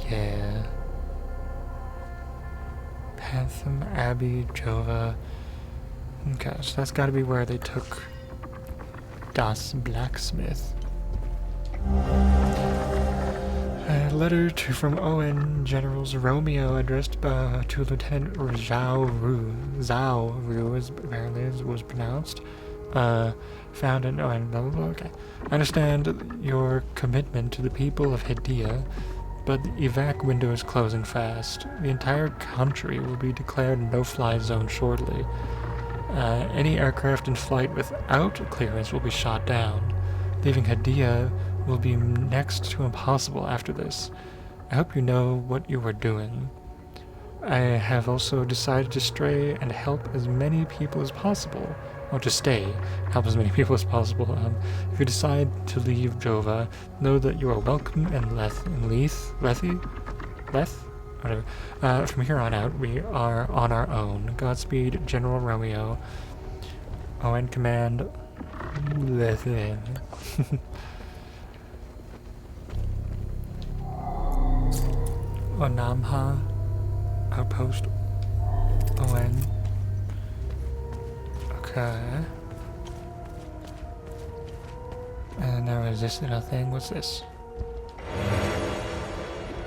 Yeah. Pantham, Abbey, Jova. Okay, so that's gotta be where they took Das Blacksmith. A letter from ON Generals Romeo addressed to Lieutenant Zhao Ru, as apparently it was pronounced. Found in ON blah blah blah. Okay. I understand your commitment to the people of Hydia, but the evac window is closing fast. The entire country will be declared a no-fly zone shortly. Any aircraft in flight without clearance will be shot down. Leaving Hydia will be next to impossible after this. I hope you know what you are doing. I have also decided to stray and help as many people as possible. Or to stay, help as many people as possible. If you decide to leave Jova, know that you are welcome in Lethe? Whatever. From here on out, we are on our own. Godspeed, General Romeo. ON Command, Lethe. Onamha, Outpost, ON. Okay. And now is this little thing? What's this?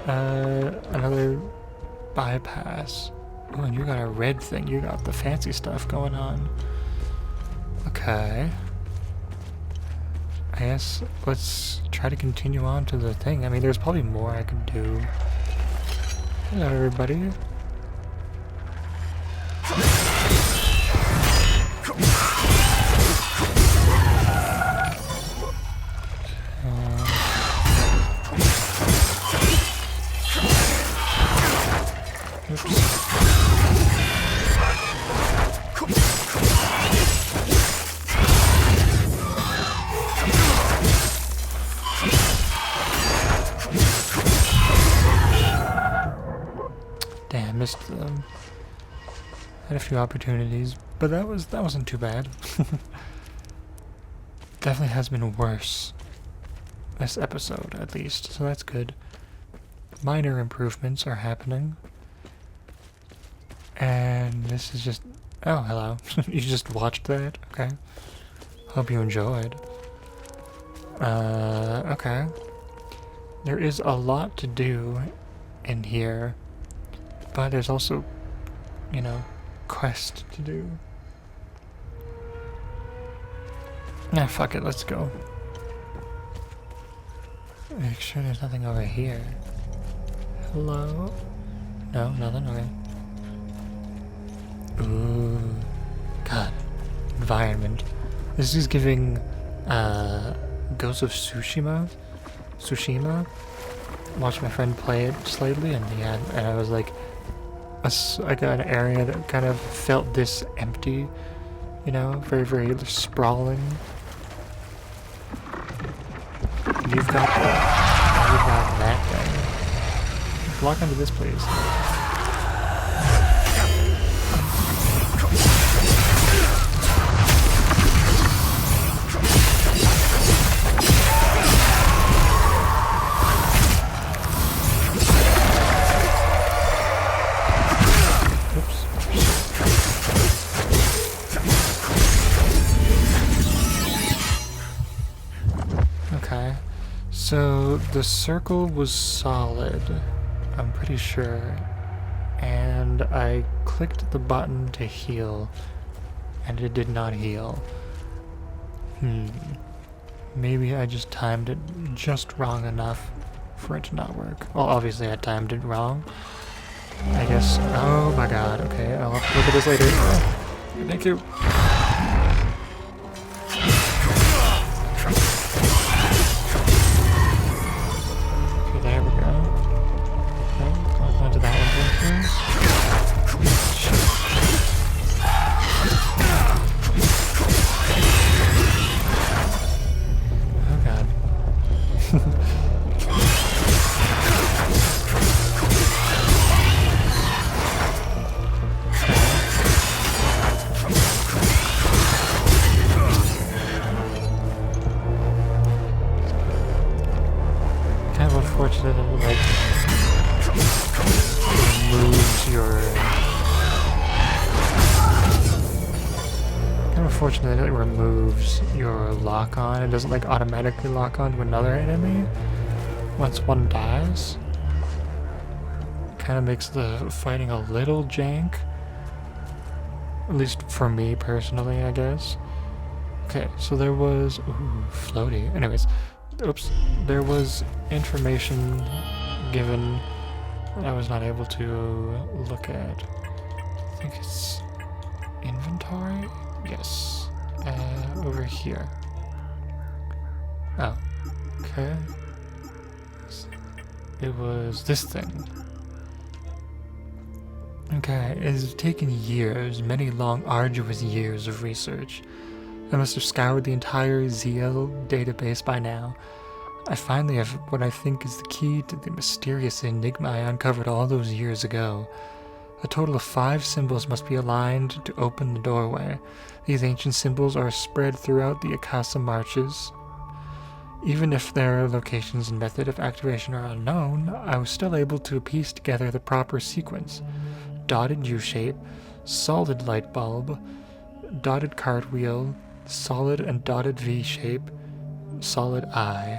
Another bypass. Oh, and you got a red thing. You got the fancy stuff going on. Okay. I guess let's try to continue on to the thing. I mean, there's probably more I could do. Hello, everybody. Damn, missed them. Had a few opportunities, but that wasn't too bad. Definitely has been worse. This episode, at least, so that's good. Minor improvements are happening. And this is just... Oh, hello. You just watched that? Okay. Hope you enjoyed. Okay. There is a lot to do in here. But there's also, you know, quest to do. Nah, fuck it, let's go. Make sure there's nothing over here. Hello? No, nothing? Okay. Ooh. God. Environment. This is giving, Ghost of Tsushima? Watched my friend play it slightly, and yeah, and I was like, I got an area that kind of felt this empty, you know, very, very sprawling. You've got that thing. Walk onto this place. So the circle was solid, I'm pretty sure, and I clicked the button to heal, and it did not heal. Maybe I just timed it just wrong enough for it to not work. Well, obviously I timed it wrong, I guess. Oh my god. Okay, I'll have to look at this later. Thank you. Okay, there we go. Okay, I'll onto that one first. Oh god. Kind of unfortunate that it, like, removes your... Kind of unfortunate that it removes your lock-on. It doesn't, like, automatically lock on to another enemy once one dies. Kind of makes the fighting a little jank. At least for me personally, I guess. Okay, so there was... Ooh, floaty. Anyways. Oops, there was information given I was not able to look at. I think it's inventory? Yes. Over here. Oh, okay. It was this thing. Okay, it has taken years, many long, arduous years of research. I must have scoured the entire ZL database by now. I finally have what I think is the key to the mysterious enigma I uncovered all those years ago. A total of 5 symbols must be aligned to open the doorway. These ancient symbols are spread throughout the Akasa Marches. Even if their locations and method of activation are unknown, I was still able to piece together the proper sequence. Dotted U-shape, solid light bulb, dotted cartwheel, solid and dotted V-shape, solid eye.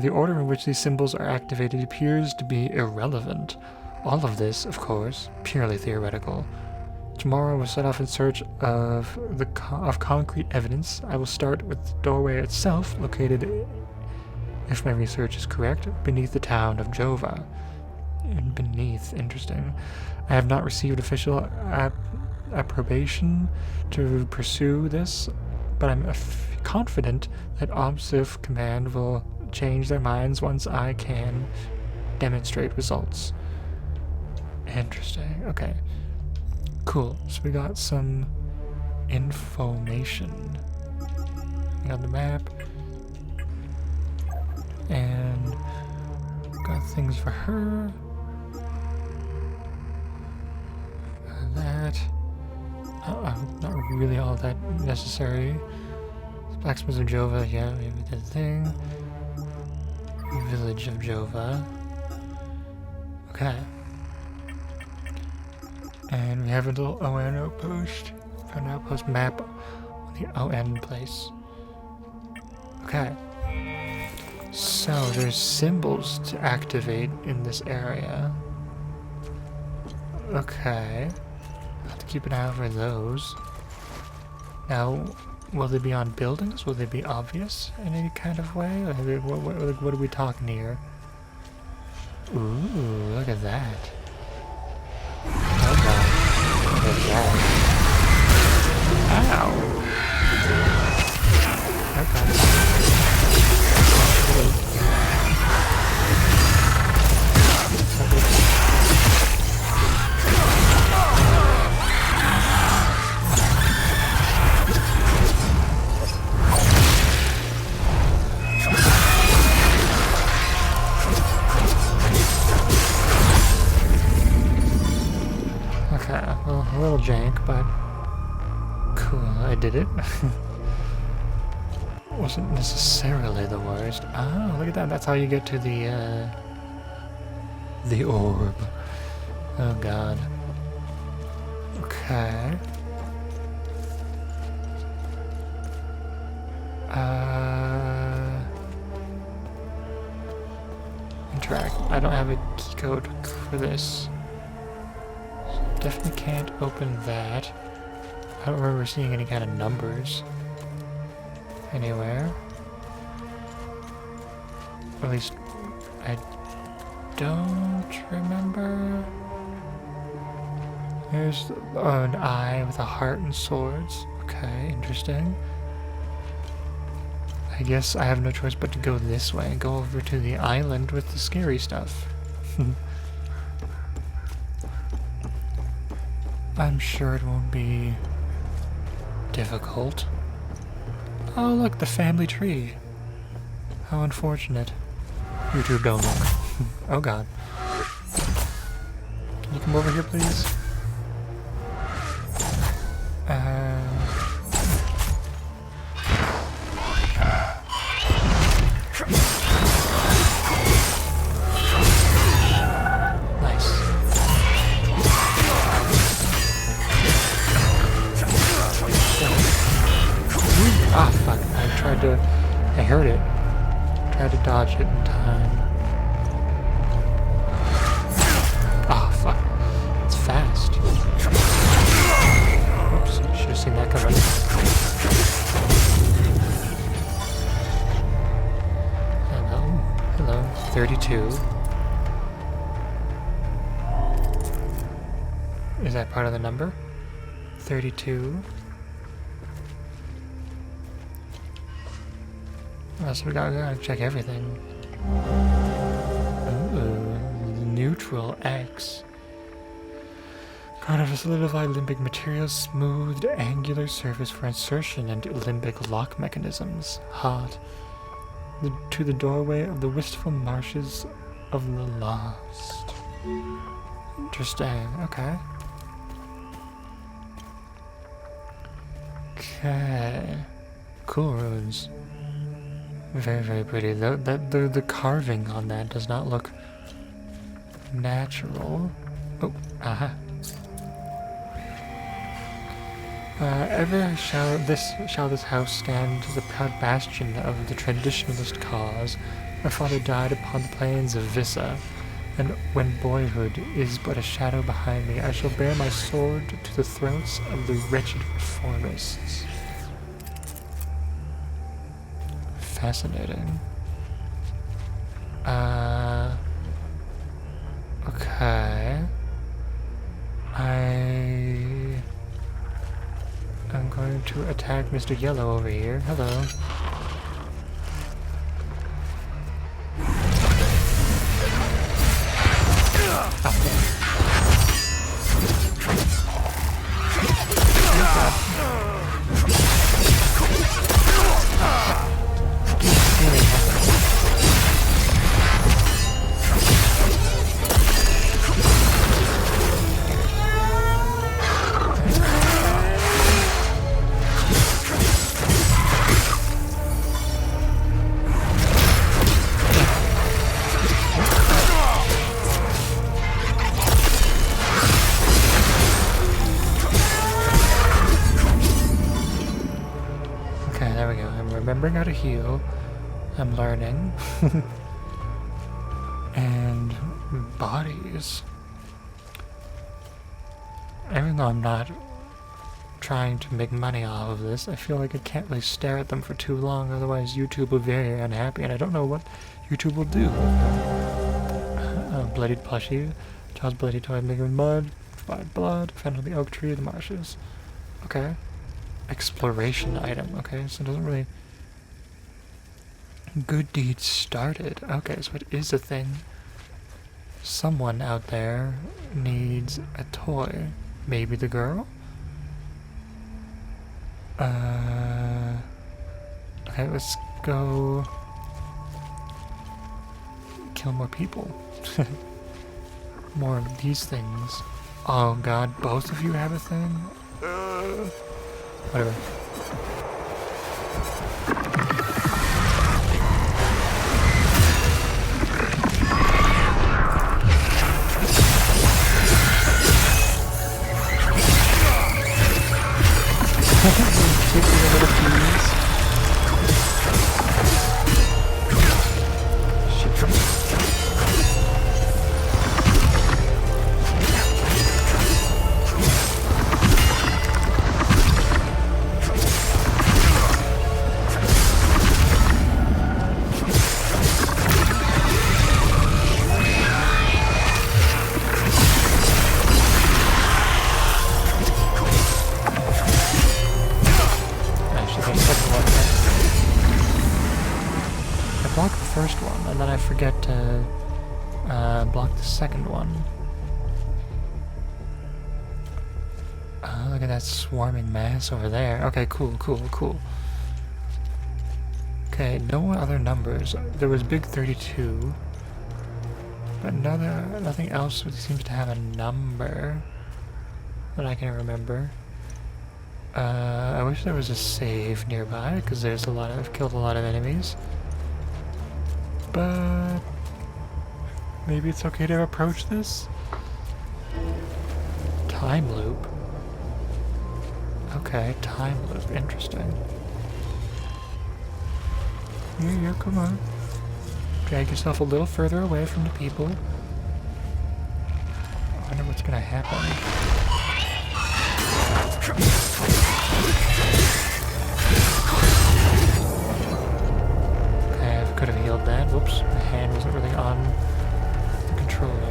The order in which these symbols are activated appears to be irrelevant. All of this, of course, purely theoretical. Tomorrow we'll set off in search of concrete evidence. I will start with the doorway itself, located, if my research is correct, beneath the town of Jova. And beneath, interesting. I have not received official approbation to pursue this, but I'm confident that OBSIF Command will change their minds once I can demonstrate results. Interesting. Okay. Cool. So we got some information. We got the map. And got things for her. That. Not really all that necessary. Blacksmith of Jova, yeah, we did the thing. Village of Jova. Okay. And we have a little ON outpost. Found an outpost map on the ON place. Okay. So there's symbols to activate in this area. Okay. I'll have to keep an eye out for those. Now, will they be on buildings? Will they be obvious in any kind of way? What are we talking here? Ooh, look at that. Oh god. Look at that. Ow! Well, a little jank, but cool, I did it. Wasn't necessarily the worst. Oh, look at that, that's how you get to the orb. Oh god. Okay. Interact. I don't have a key code for this. Definitely can't open that. I don't remember seeing any kind of numbers anywhere. Or at least I don't remember. There's an eye with a heart and swords. Okay, interesting. I guess I have no choice but to go this way and go over to the island with the scary stuff. I'm sure it won't be difficult. Oh, look, the family tree. How unfortunate. YouTube, don't look. Oh god. Can you come over here, please? Nice. Ah, fuck. I heard it. Tried to dodge it in time. Ah, fuck. It's fast. Oops, should have seen that coming. Hello. 32. Is that part of the number? 32. So we gotta check everything. Ooh, neutral X. Part of a solidified limbic material, smoothed angular surface for insertion and limbic lock mechanisms. Hot. To the doorway of the wistful marshes of the lost. Interesting. Okay. Okay. Cool runes. Very, very pretty. The carving on that does not look natural. Oh, aha. Ever shall this house stand as a proud bastion of the traditionalist cause. My father died upon the plains of Vissa, and when boyhood is but a shadow behind me, I shall bear my sword to the throats of the wretched reformists. Fascinating. Okay. I'm going to attack Mr. Yellow over here. Hello. Remembering how to heal. I'm learning. And bodies. Even though I'm not trying to make money off of this, I feel like I can't really stare at them for too long, otherwise YouTube will be very unhappy, and I don't know what YouTube will do. Bloodied plushie. Child's bloody toy made with mud. Provide blood. Found on the oak tree of the marshes. Okay. Exploration item. Okay, so it doesn't really... Good deeds started. Okay, so it is a thing. Someone out there needs a toy. Maybe the girl? Okay, let's go kill more people. More of these things. Oh god, both of you have a thing? Whatever. forget to block the second one. Look at that swarming mass over there. Okay, cool. Okay, no other numbers. There was Big 32, but nothing else seems to have a number that I can remember. I wish there was a save nearby, because I've killed a lot of enemies. But maybe it's okay to approach this? Time loop. Okay, time loop, interesting. Yeah, come on. Drag yourself a little further away from the people. I wonder what's gonna happen. Okay, I could have healed that. Whoops, my hand wasn't really on the controller.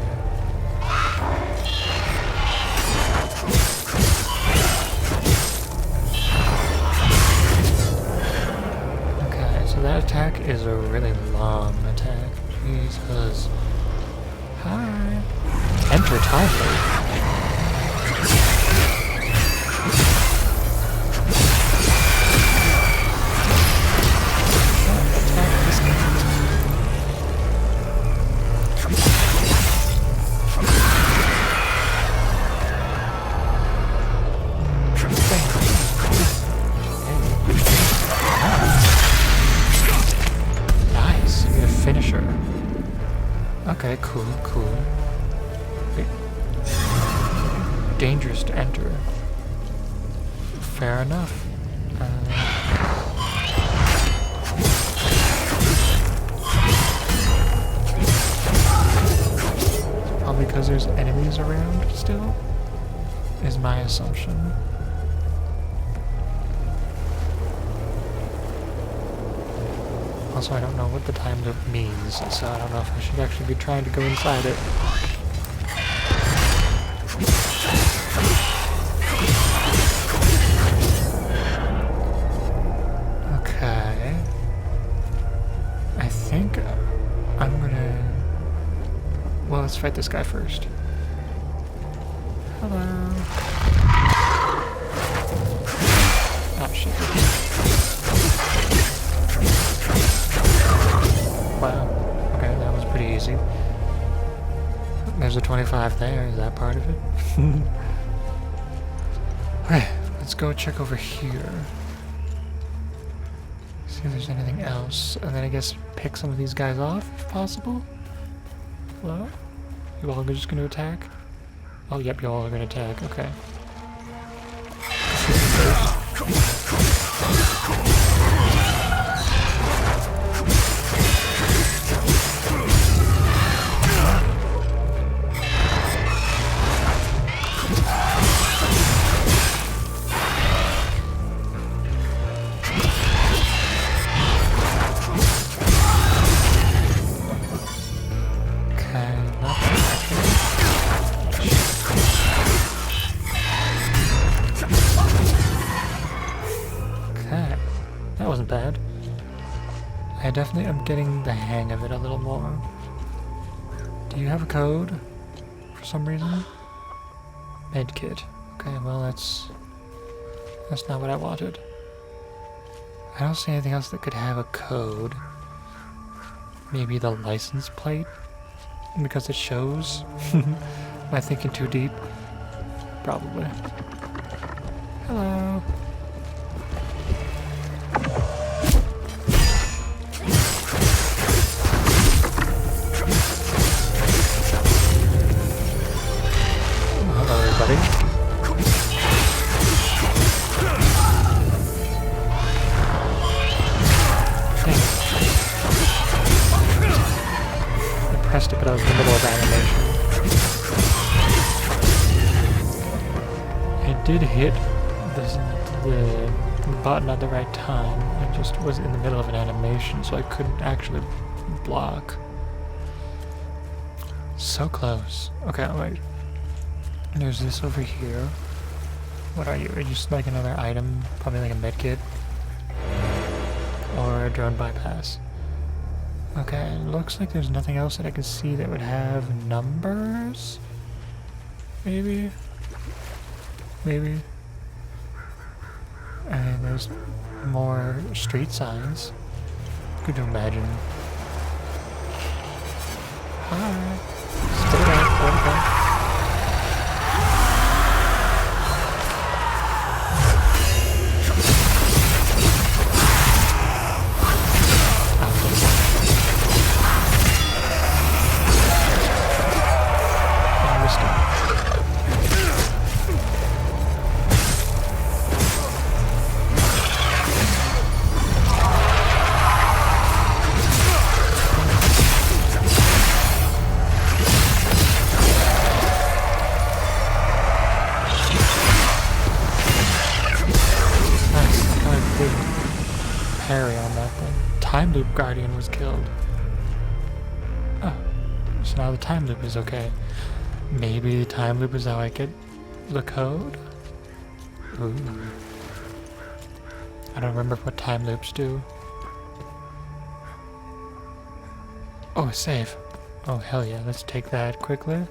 That attack is a really long attack. Jesus. Hi. Enter time loop. Attack disconnect. Finisher. Okay, cool. Wait. Dangerous to enter. Fair enough. Probably because there's enemies around still, is my assumption. Also, I don't know what the time loop means, so I don't know if I should actually be trying to go inside it. Okay. I think I'm gonna... Well, let's fight this guy first. Hello. Oh, shit. Wow. Okay, that was pretty easy. There's a 25 there. Is that part of it? Okay, let's go check over here. See if there's anything else. And then I guess pick some of these guys off, if possible. Hello? You all just gonna attack? Oh, yep, you all are gonna attack. Okay. Bad. I definitely am getting the hang of it a little more. Do you have a code for some reason? Medkit. Okay, well that's not what I wanted. I don't see anything else that could have a code. Maybe the license plate? Because it shows? Am I thinking too deep? Probably. Hello. Pressed it, but I was in the middle of animation. It did hit the button at the right time. It just was in the middle of an animation, so I couldn't actually block. So close. Okay, wait. There's this over here. What are you? Are you just like another item? Probably like a medkit? Or a drone bypass? Okay, looks like there's nothing else that I can see that would have numbers. Maybe. Maybe. And there's more street signs. Could you imagine? Hi. Stay there. Okay. Time Loop Guardian was killed. Oh, so now the time loop is okay. Maybe the time loop is how I get the code? Ooh. I don't remember what time loops do. Oh, save. Oh, hell yeah, let's take that quickly.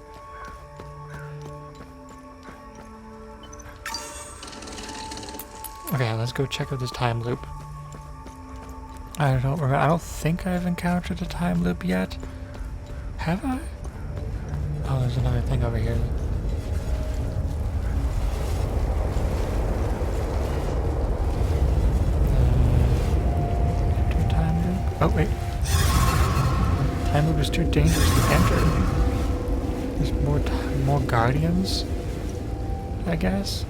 Okay, let's go check out this time loop. I don't remember. I don't think I've encountered a time loop yet. Have I? Oh, there's another thing over here. Enter time loop. Oh wait. Time loop is too dangerous to enter. There's more guardians, I guess.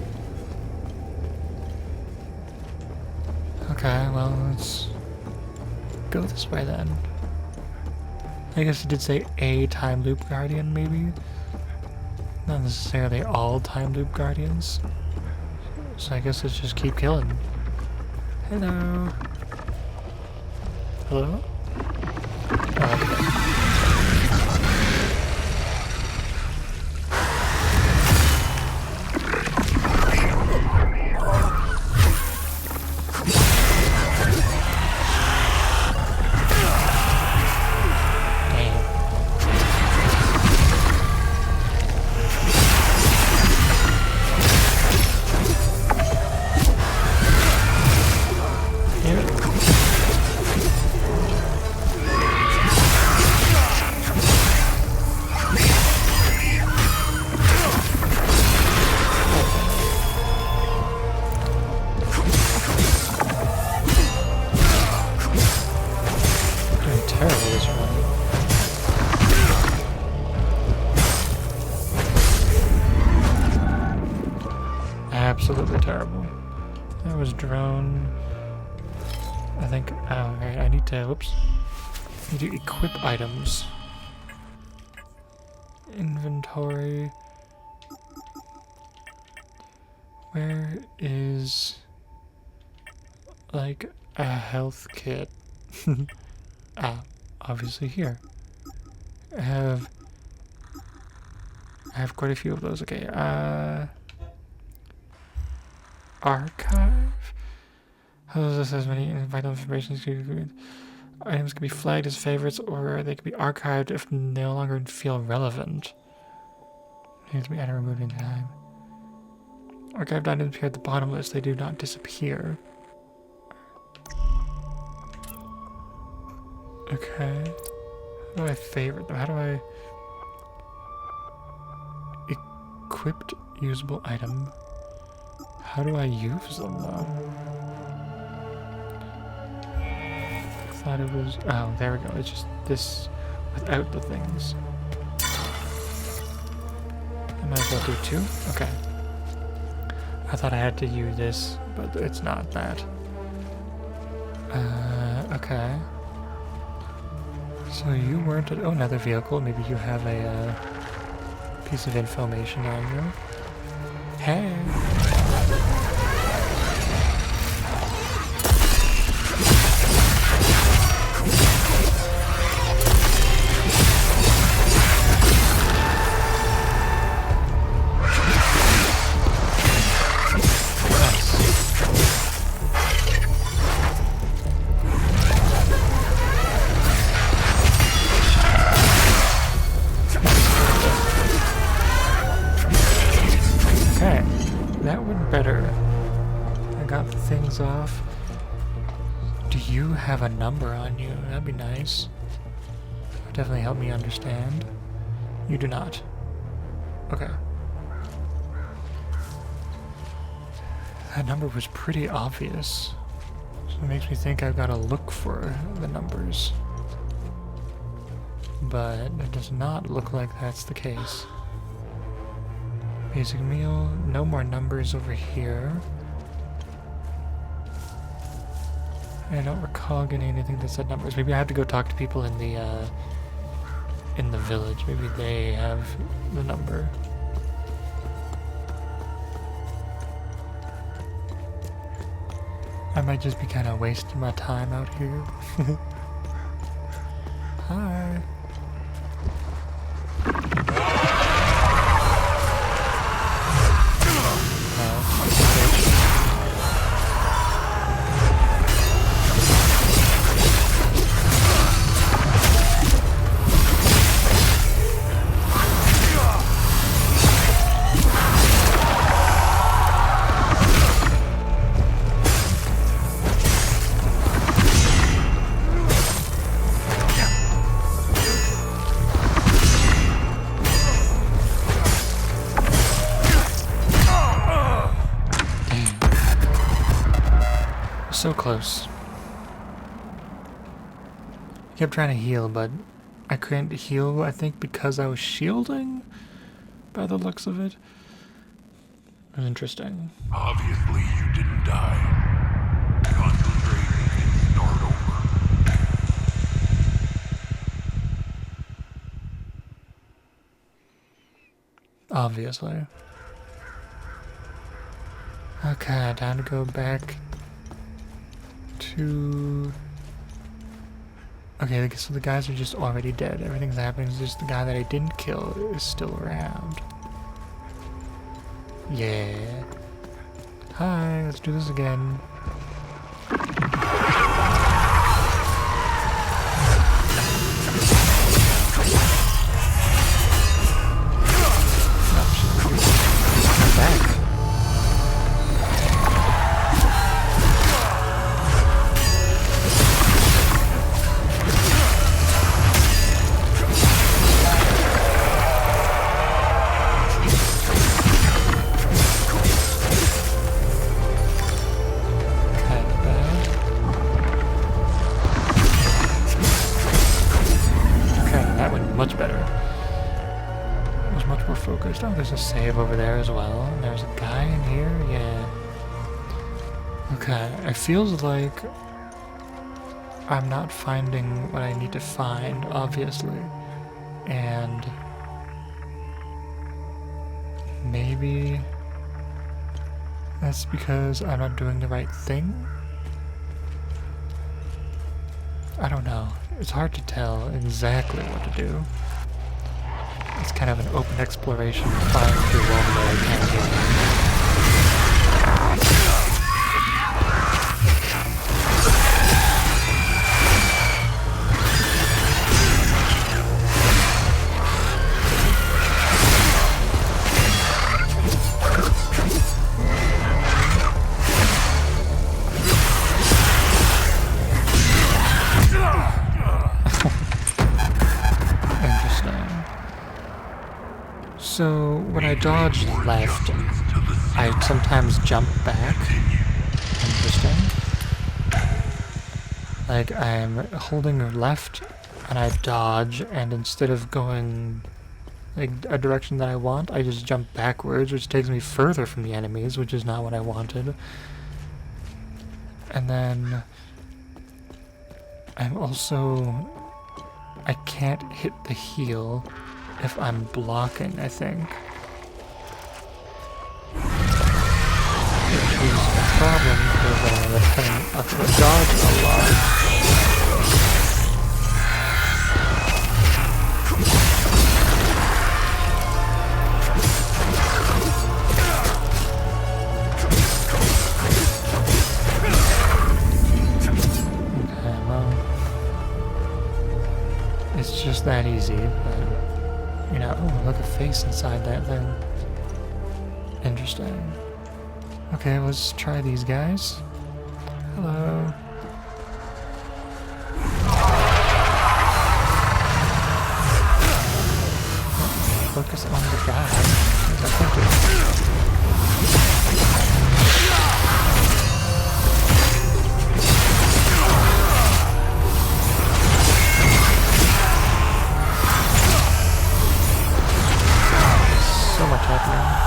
Okay, well let's go this way then. I guess it did say a time loop guardian, maybe? Not necessarily all time loop guardians. So I guess let's just keep killing. Hello. Hello? Oh, absolutely terrible. That was drone. I think. Oh, alright. I need to. Whoops. I need to equip items. Inventory. Where is like a health kit? Ah, obviously here. I have quite a few of those. Okay. Archive? How does this have many vital information? Items can be flagged as favorites, or they can be archived if they no longer feel relevant. Need to be added or removed in time. Archived items appear at the bottom list. They do not disappear. Okay. How do I favorite them? How do I... Equipped usable item. How do I use them though? I thought it was... Oh, there we go. It's just this without the things. I might as well do two? Okay. I thought I had to use this, but it's not that. Okay. So you weren't... Oh, another vehicle. Maybe you have a piece of information on you. Hey! that went better. I got the things off. Do you have a number on you? That'd be nice. Would definitely help me understand. You do not. Okay. That number was pretty obvious. So it makes me think I've got to look for the numbers. But it does not look like that's the case. Basic meal, no more numbers over here. I don't recall getting anything that said numbers. Maybe I have to go talk to people in the village. Maybe they have the number. I might just be kind of wasting my time out here. Hi. So close. I kept trying to heal, but I couldn't heal, I think, because I was shielding, by the looks of it. It was interesting. Obviously, you didn't die. Concentrate and start over. Obviously. Okay, time to go back to... Okay, so the guys are just already dead. Everything's happening. It's just the guy that I didn't kill is still around. Yeah. Hi, let's do this again. I'm back. Much better. It was much more focused. Oh, there's a save over there as well. And there's a guy in here. Yeah. Okay. It feels like I'm not finding what I need to find, obviously. And maybe that's because I'm not doing the right thing. I don't know. It's hard to tell exactly what to do. It's kind of an open exploration, flying through one way kind of game. So, when I dodge left, I sometimes jump back. Interesting. Like, I'm holding left, and I dodge, and instead of going like a direction that I want, I just jump backwards, which takes me further from the enemies, which is not what I wanted. And then I'm also... I can't hit the heal if I'm blocking, I think. Which is a problem because I have to dodge a lot. Okay, well, it's just that easy, but you know, oh, look, a face inside that thing. Interesting. Okay, let's try these guys. Hello. Focus on the guy. So much happening.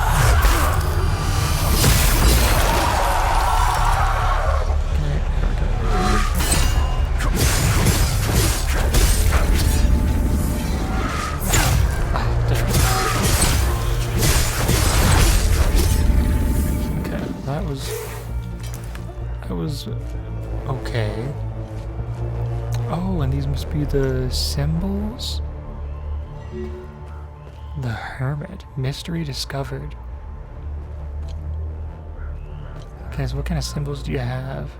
That was okay. Oh, and these must be the symbols? The Hermit. Mystery discovered. Okay, so what kind of symbols do you have?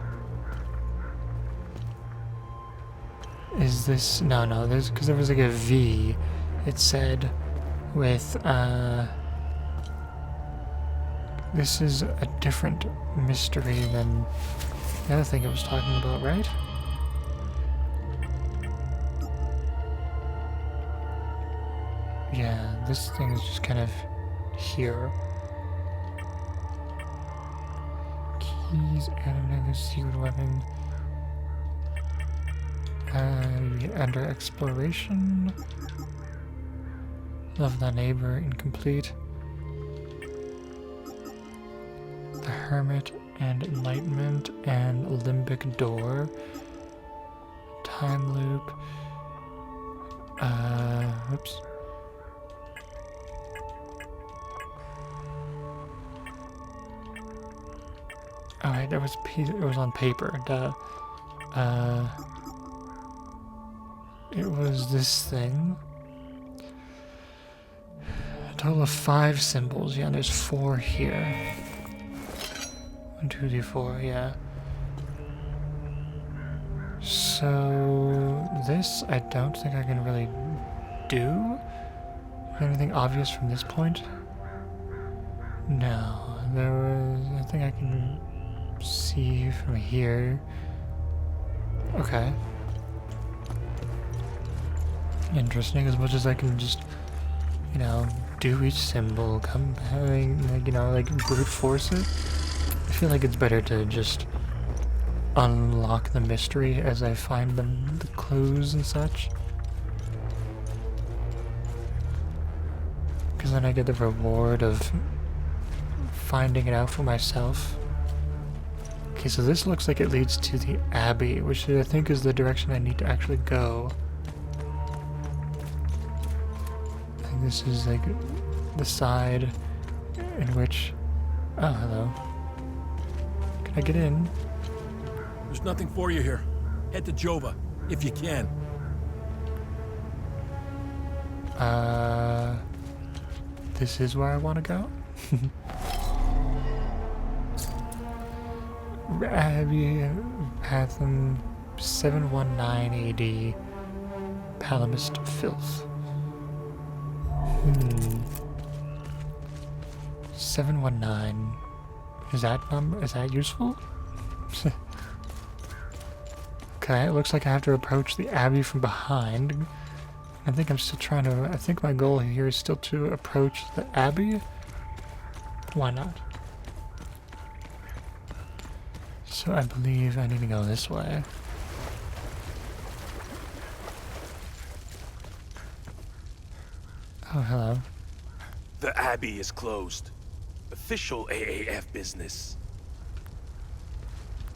Is this... No, there's... Because there was like a V, it said, with, this is a different mystery than the other thing it was talking about, right? Yeah, this thing is just kind of here. Keys, another secret weapon. Under exploration. Love the neighbor, incomplete. The Hermit and Enlightenment and Limbic Door. Time loop. Oops. Alright, it was on paper, duh. It was this thing. A total of 5 symbols. Yeah, there's 4 here. 1, 2, 3, 4, yeah. So this I don't think I can really do. Anything obvious from this point? No. There was nothing I can see from here. Okay. Interesting, as much as I can just, you know, do each symbol, come back, like, you know, like brute force it. I feel like it's better to just unlock the mystery as I find them, the clues and such. Because then I get the reward of finding it out for myself. Okay, so this looks like it leads to the Abbey, which I think is the direction I need to actually go. I think this is like the side in which... Oh, hello. Can I get in? There's nothing for you here. Head to Jova, if you can. This is where I want to go? Abbey, Pathum, 719 AD, Palamist Filth. 719. Is that useful? Okay, it looks like I have to approach the Abbey from behind. I think I'm still trying to... I think my goal here is still to approach the Abbey. Why not? So I believe I need to go this way. Oh, hello. The Abbey is closed. Official AAF business.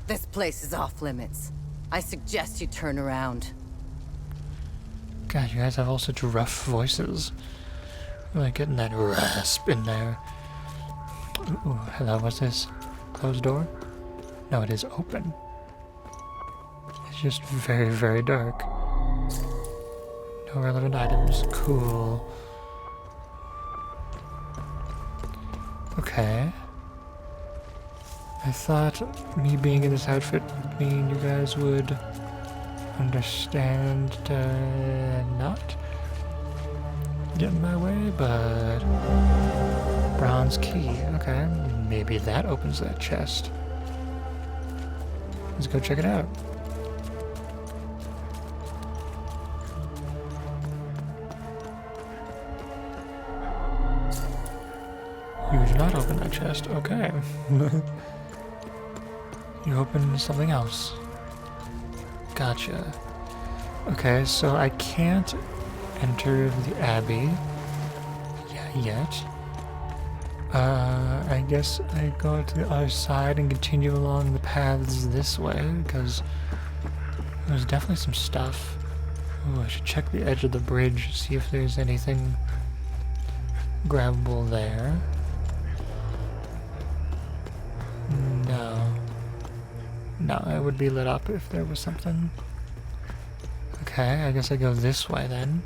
This place is off limits. I suggest you turn around. God, you guys have all such rough voices. Really getting that rasp in there. Ooh, hello, what's this? Closed door? No, it is open. It's just very, very dark. No relevant items. Cool. Okay. I thought me being in this outfit would mean you guys would understand not get in my way, but Bronze key. Okay, maybe that opens that chest. Let's go check it out. You did not open that chest. Okay. You opened something else. Gotcha. Okay, so I can't enter the Abbey yet. I guess I go to the other side and continue along the paths this way, because there's definitely some stuff. Oh, I should check the edge of the bridge, see if there's anything grabbable there. No, it would be lit up if there was something. Okay, I guess I go this way then.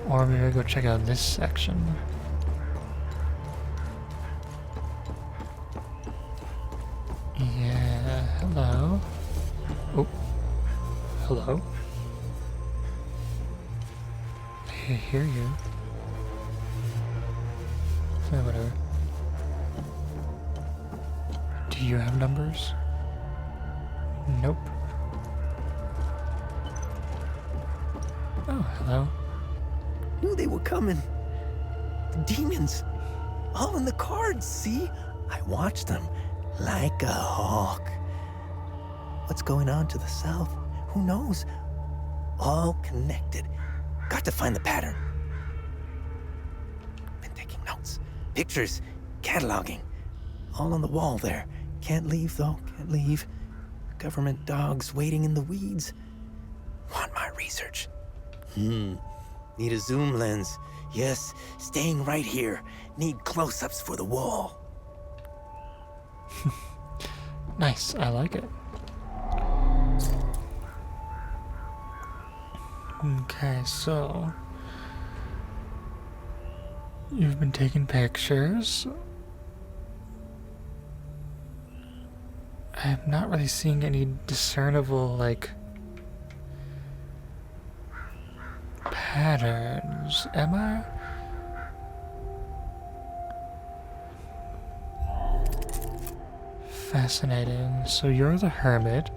Or maybe I go check out this section. Yeah, hello. Oh, hello. I hear you. Oh, whatever. Do you have numbers? Nope. Oh, hello. Knew they were coming. The demons. All in the cards, see? I watched them like a hawk. What's going on to the south? Who knows? All connected. Got to find the pattern. Been taking notes. Pictures. Cataloging. All on the wall there. Can't leave, though. Can't leave. Government dogs waiting in the weeds. Want my research. Need a zoom lens. Yes, staying right here. Need close-ups for the wall. Nice, I like it. Okay, so you've been taking pictures. I'm not really seeing any discernible, like, patterns, am I? Fascinating. So you're the hermit,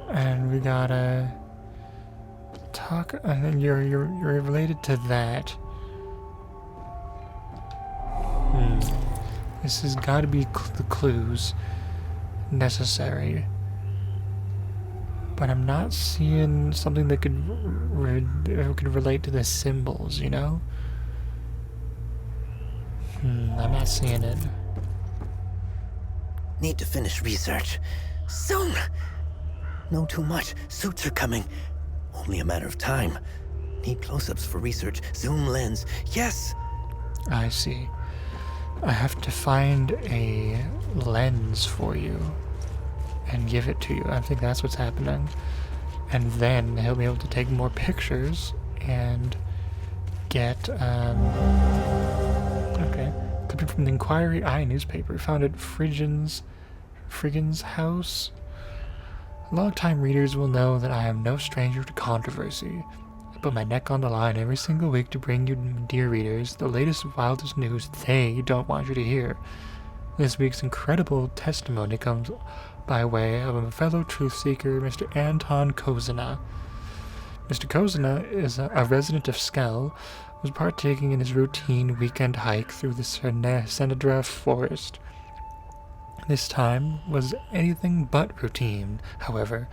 and we gotta talk, and then you're related to that. This has got to be the clues necessary, but I'm not seeing something that could relate to the symbols, you know? I'm not seeing it. Need to finish research. Soon! Know too much. Suits are coming. Only a matter of time. Need close-ups for research. Zoom lens. Yes! I see. I have to find a lens for you and give it to you. I think that's what's happening. And then he'll be able to take more pictures and get, okay. Clipping from the Inquiry Eye newspaper, found at Friggins house. Long-time readers will know that I am no stranger to controversy. I put my neck on the line every single week to bring you, dear readers, the latest wildest news they don't want you to hear. This week's incredible testimony comes by way of a fellow truth seeker, Mr. Anton Kozina. Mr. Kozina is a resident of Skell, was partaking in his routine weekend hike through the Senedra forest. This time was anything but routine, however.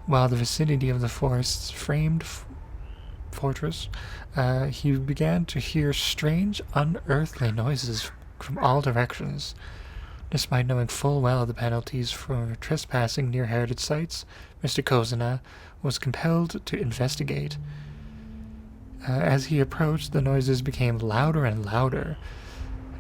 While the vicinity of the forest's framed fortress, he began to hear strange, unearthly noises from all directions. Despite knowing full well the penalties for trespassing near heritage sites, Mr. Kozina was compelled to investigate. As he approached, the noises became louder and louder.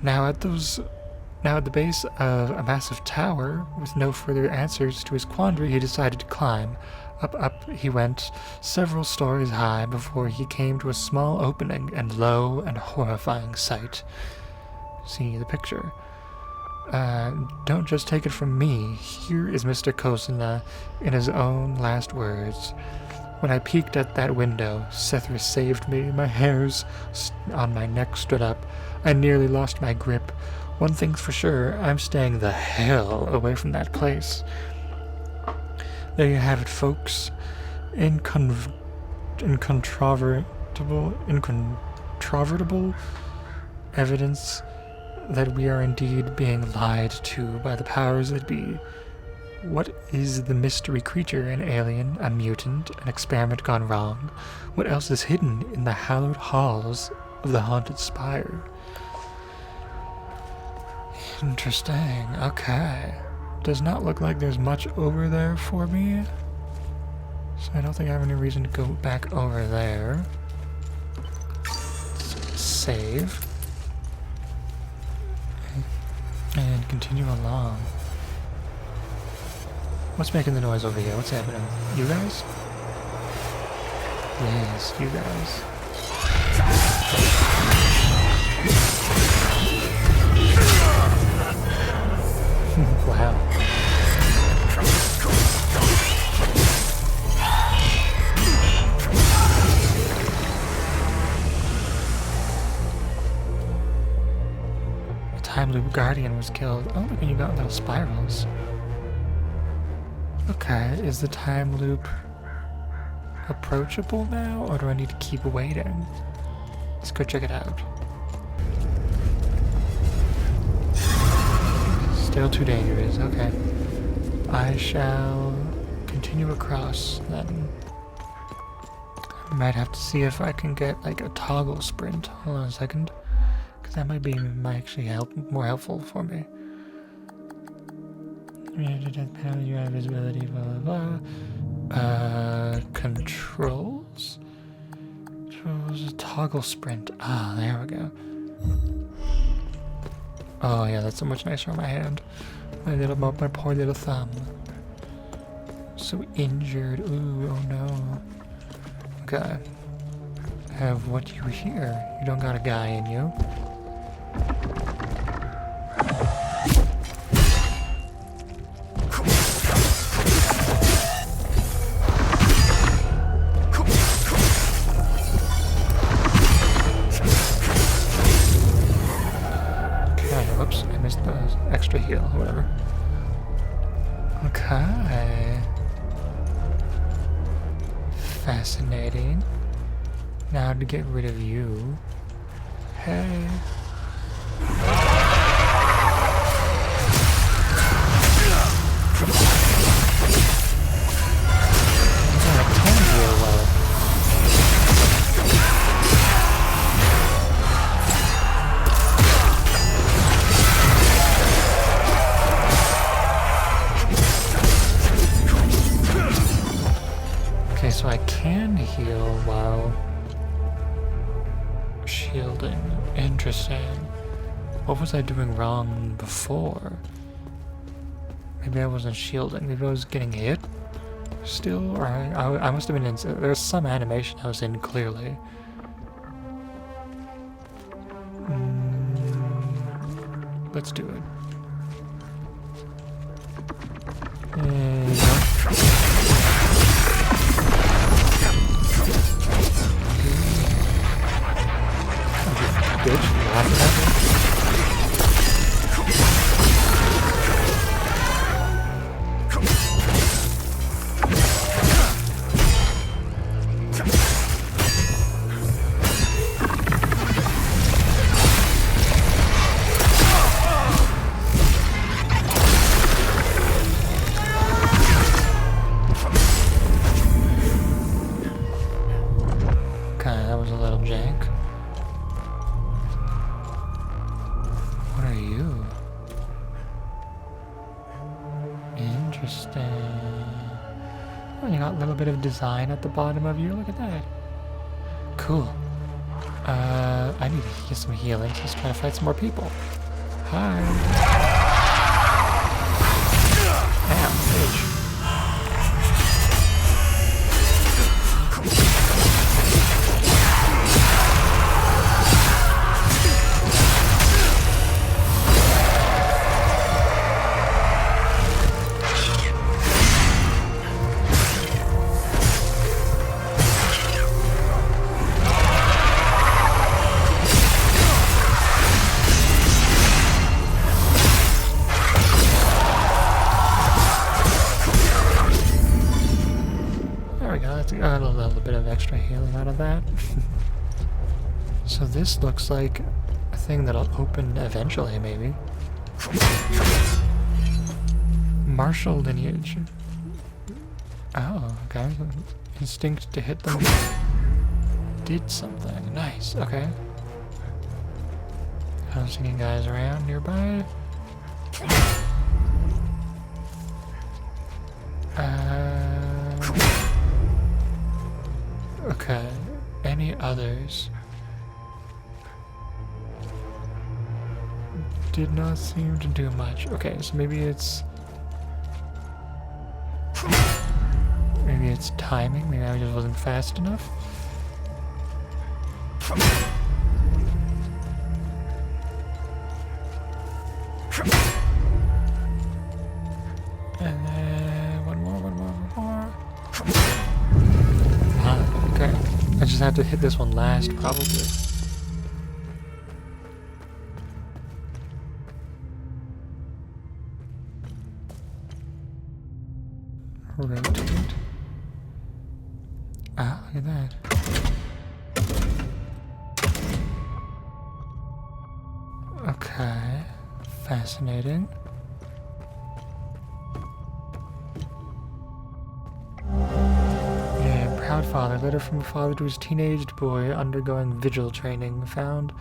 Now at the base of a massive tower, with no further answers to his quandary, he decided to climb. Up he went, several stories high, before he came to a small opening and lo, and horrifying sight. See the picture. Don't just take it from me. Here is Mr. Kozina in his own last words. When I peeked at that window, Sethris saved me. My hairs on my neck stood up. I nearly lost my grip. One thing's for sure, I'm staying the hell away from that place. There you have it, folks. Incontrovertible evidence that we are indeed being lied to by the powers that be. What is the mystery creature? An alien, a mutant, an experiment gone wrong? What else is hidden in the hallowed halls of the haunted spire? Interesting. Okay. Does not look like there's much over there for me. So I don't think I have any reason to go back over there. Let's save. And continue along. What's making the noise over here? What's happening? You guys? Yes, you guys. Wow. A time loop guardian was killed. Oh, look, and you got little spirals. Okay, is the time loop approachable now, or do I need to keep waiting? Let's go check it out. Still too dangerous, okay. I shall continue across then. I might have to see if I can get like a toggle sprint. Hold on a second. Because that might actually more helpful for me. You have visibility, blah blah blah. Controls? Controls, toggle sprint. Ah, there we go. Oh yeah, that's so much nicer on my hand. My poor little thumb. So injured. Ooh, oh no. Okay. Have what you hear. You don't got a guy in you. Extra heal, or whatever. Okay. Fascinating. Now to get rid of you. Hey. So I can heal while shielding. Interesting. What was I doing wrong before? Maybe I wasn't shielding. Maybe I was getting hit still? Or I must have been in... There's some animation I was in, clearly. Let's do it. Bitch, laughing at me. Okay, that was a little jank. What are you? Interesting. Oh, you got a little bit of design at the bottom of you. Look at that. Cool. I need to get some healing. Let's try to fight some more people. Hi. Damn, bitch. out of that. So this looks like a thing that'll open eventually, maybe. Martial lineage. Oh, okay. Instinct to hit them did something. Nice, okay. I don't see any guys around nearby. Okay. Any others? Did not seem to do much. Okay, so maybe it's timing. Maybe I just wasn't fast enough. And then one more. Ah, okay. I just have to hit this one last, probably. Rotate. Ah, look at that. Okay. Fascinating. Yeah, proud father. Letter from a father to his teenaged boy undergoing vigil training. Found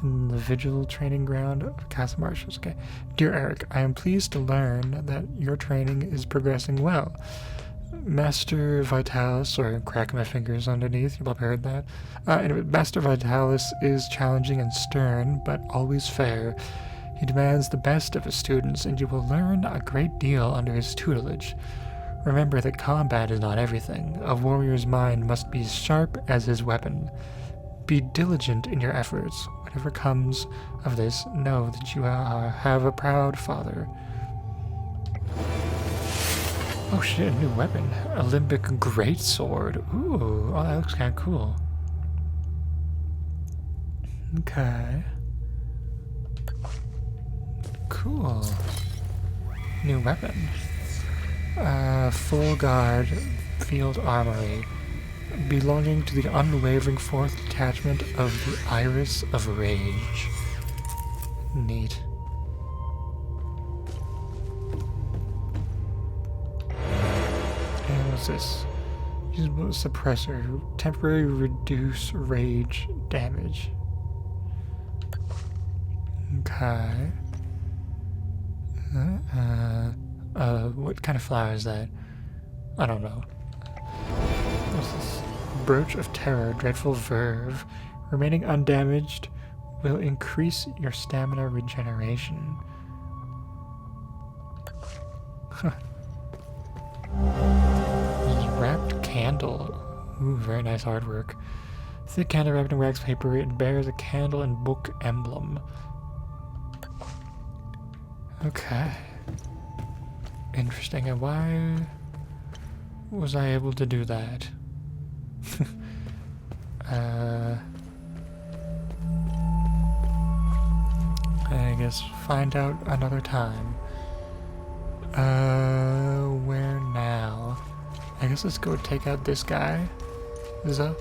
in the vigil training ground of Casa Martius. Okay. Dear Eric, I am pleased to learn that your training is progressing well. Master Vitalis, or crack my fingers underneath, you've probably heard that. Anyway, Master Vitalis is challenging and stern, but always fair. He demands the best of his students, and you will learn a great deal under his tutelage. Remember that combat is not everything. A warrior's mind must be as sharp as his weapon. Be diligent in your efforts. Whatever comes of this, know that you have a proud father. Oh shit, a new weapon. Olympic Greatsword. Ooh, oh, that looks kind of cool. Okay. Cool. New weapon. Full guard field armory. Belonging to the unwavering 4th detachment of the Iris of Rage. Neat. And what's this? Usable suppressor. Temporarily reduce rage damage. Okay. What kind of flower is that? I don't know. What's this? Brooch of Terror, Dreadful Verve. Remaining undamaged will increase your stamina regeneration. Huh. Wrapped candle. Ooh, very nice artwork. Thick candle wrapped in wax paper. It bears a candle and book emblem. Okay. Interesting. And why was I able to do that? I guess find out another time. Where now? I guess let's go take out this guy. Zuh.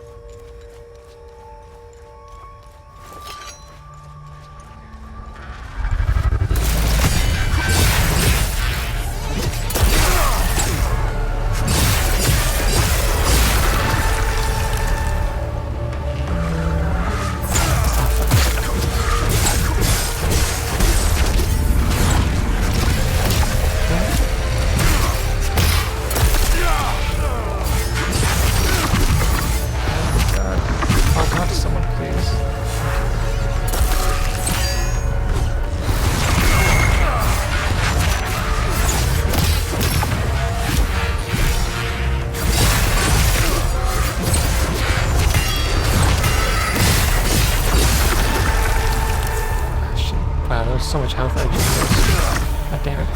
So much health I just missed. God damn it.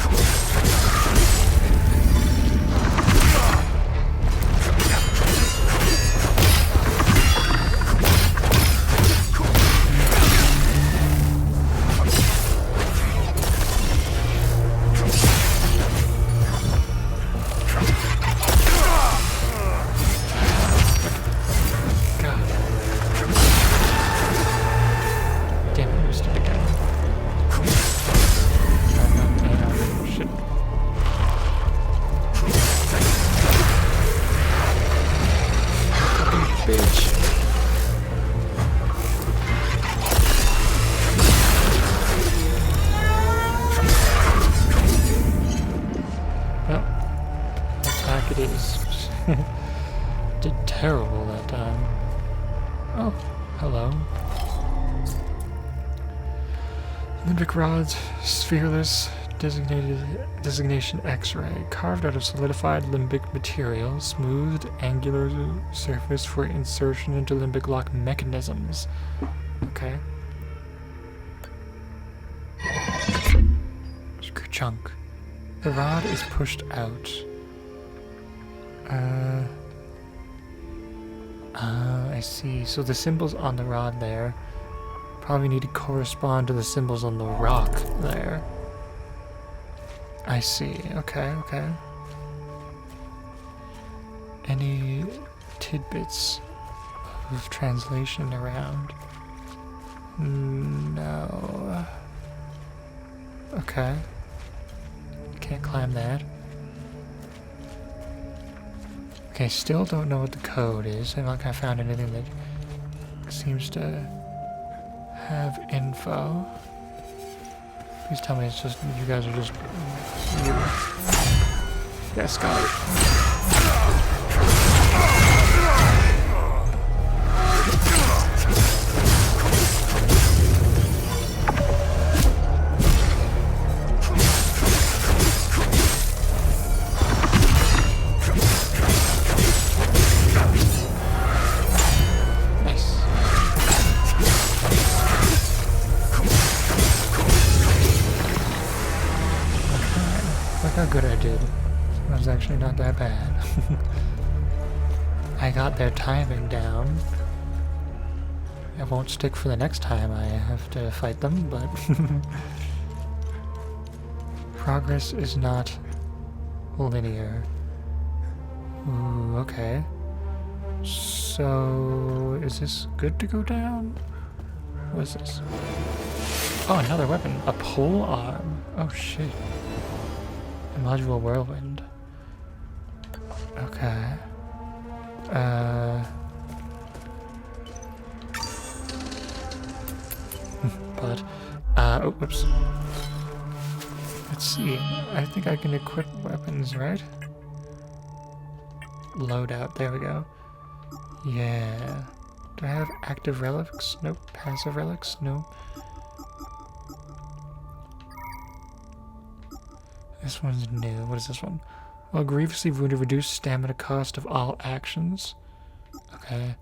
God. Limbic rods, sphereless, designation X-ray, carved out of solidified limbic material, smoothed, angular surface for insertion into limbic lock mechanisms. Okay. Screw chunk. The rod is pushed out. I see. So the symbols on the rod there probably need to correspond to the symbols on the rock there. I see. Okay, okay. Any tidbits of translation around? No. Okay. Can't climb that. Okay, still don't know what the code is. I've not found anything that seems to have info. Please tell me it's just, you guys are just... Yes, got it. How good I did. It was actually not that bad. I got their timing down. It won't stick for the next time I have to fight them, but progress is not linear. Ooh, okay. So, is this good to go down? What is this? Oh, another weapon. A pole arm. Oh shit. Module whirlwind. Okay. But, oh, whoops. Let's see. I think I can equip weapons, right? Loadout. There we go. Yeah. Do I have active relics? Nope. Passive relics? Nope. This one's new. What is this one? While grievously wounded, reduce stamina cost of all actions. Okay.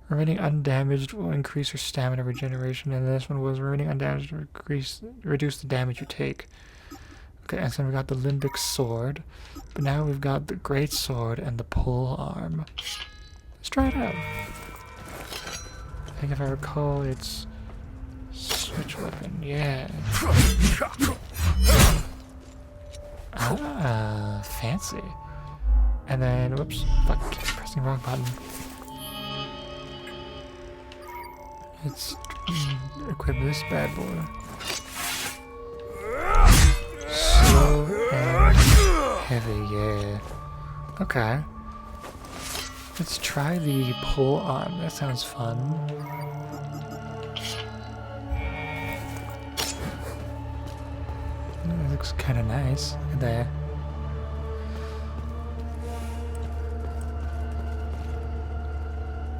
Remaining undamaged will increase your stamina regeneration, and this one was remaining undamaged will reduce the damage you take. Okay, and so we got the limbic sword, but now we've got the great sword and the pole arm. Let's try it out. I think if I recall, it's switch weapon. Yeah. Ah, fancy. And then, whoops, fuck, pressing wrong button. Let's equip this bad boy. Slow and heavy, yeah. Okay. Let's try the pole arm. That sounds fun. It looks kind of nice. Look at that.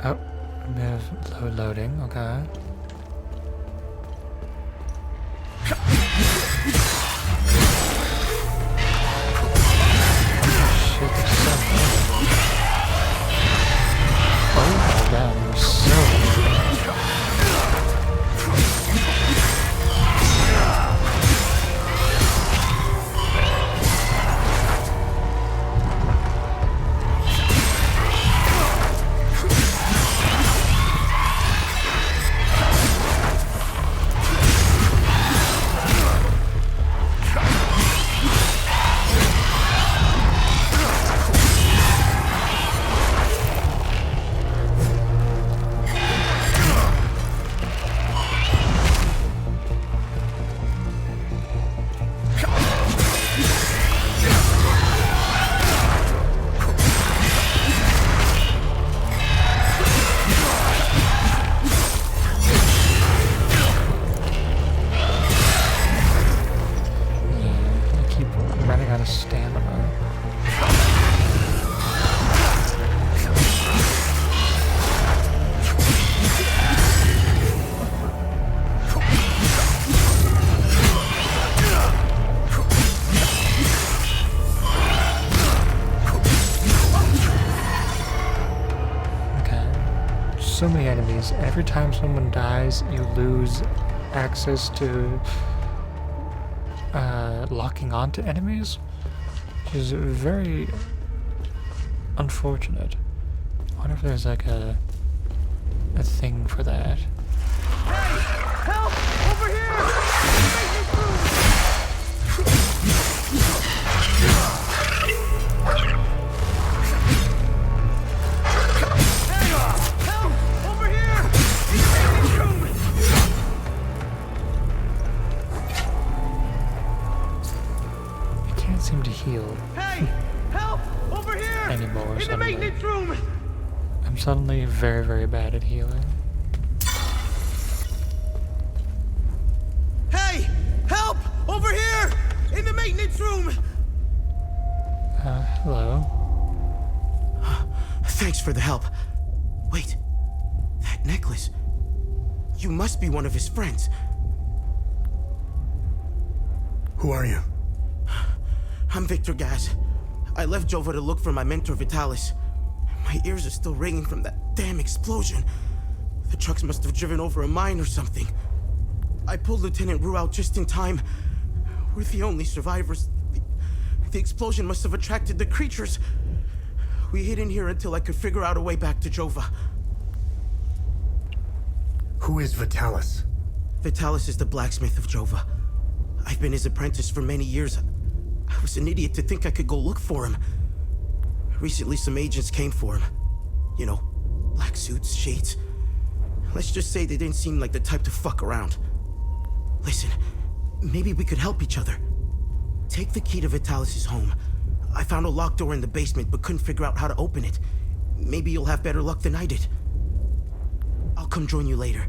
Oh, a bit of loading. Okay. Shit, there's so many. Oh my god, there's so many. so many enemies. Every time someone dies, you lose access to locking onto enemies, which is very unfortunate. I wonder if there's like a thing for that. Hey! Help! Over here! Help! Over here! In the maintenance room! I can't seem to heal. Hey! Help! Over here! Anymore In the suddenly. maintenance room! I'm suddenly very, very bad at healing. Hey! Help! Over here! In the maintenance room! Hello. Thanks for the help. Wait. That necklace. You must be one of his friends. Who are you? I'm Victor Gaz. I left Jova to look for my mentor Vitalis. My ears are still ringing from that damn explosion. The trucks must have driven over a mine or something. I pulled Lieutenant Rue out just in time. We're the only survivors. The explosion must have attracted the creatures. We hid in here until I could figure out a way back to Jova. Who is Vitalis? Vitalis is the blacksmith of Jova. I've been his apprentice for many years. I was an idiot to think I could go look for him. Recently, some agents came for him. You know, black suits, shades. Let's just say they didn't seem like the type to fuck around. Listen, maybe we could help each other. Take the key to Vitalis' home. I found a locked door in the basement, but couldn't figure out how to open it. Maybe you'll have better luck than I did. I'll come join you later.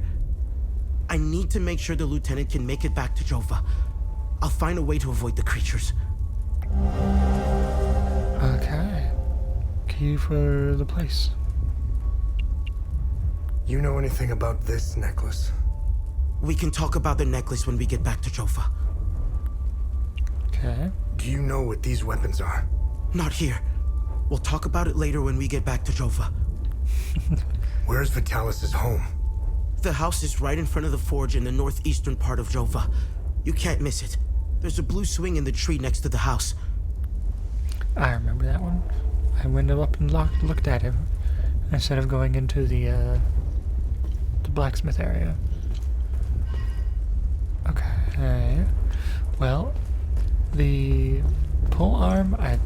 I need to make sure the lieutenant can make it back to Jova. I'll find a way to avoid the creatures. Okay. Key for the place. You know anything about this necklace? We can talk about the necklace when we get back to Jova. Okay. Do you know what these weapons are? Not here. We'll talk about it later when we get back to Jova. Where's Vitalis' home? The house is right in front of the forge in the northeastern part of Jova. You can't miss it. There's a blue swing in the tree next to the house. I remember that one. I went up and looked at him instead of going into the blacksmith area. Okay. Well, the pole arm, it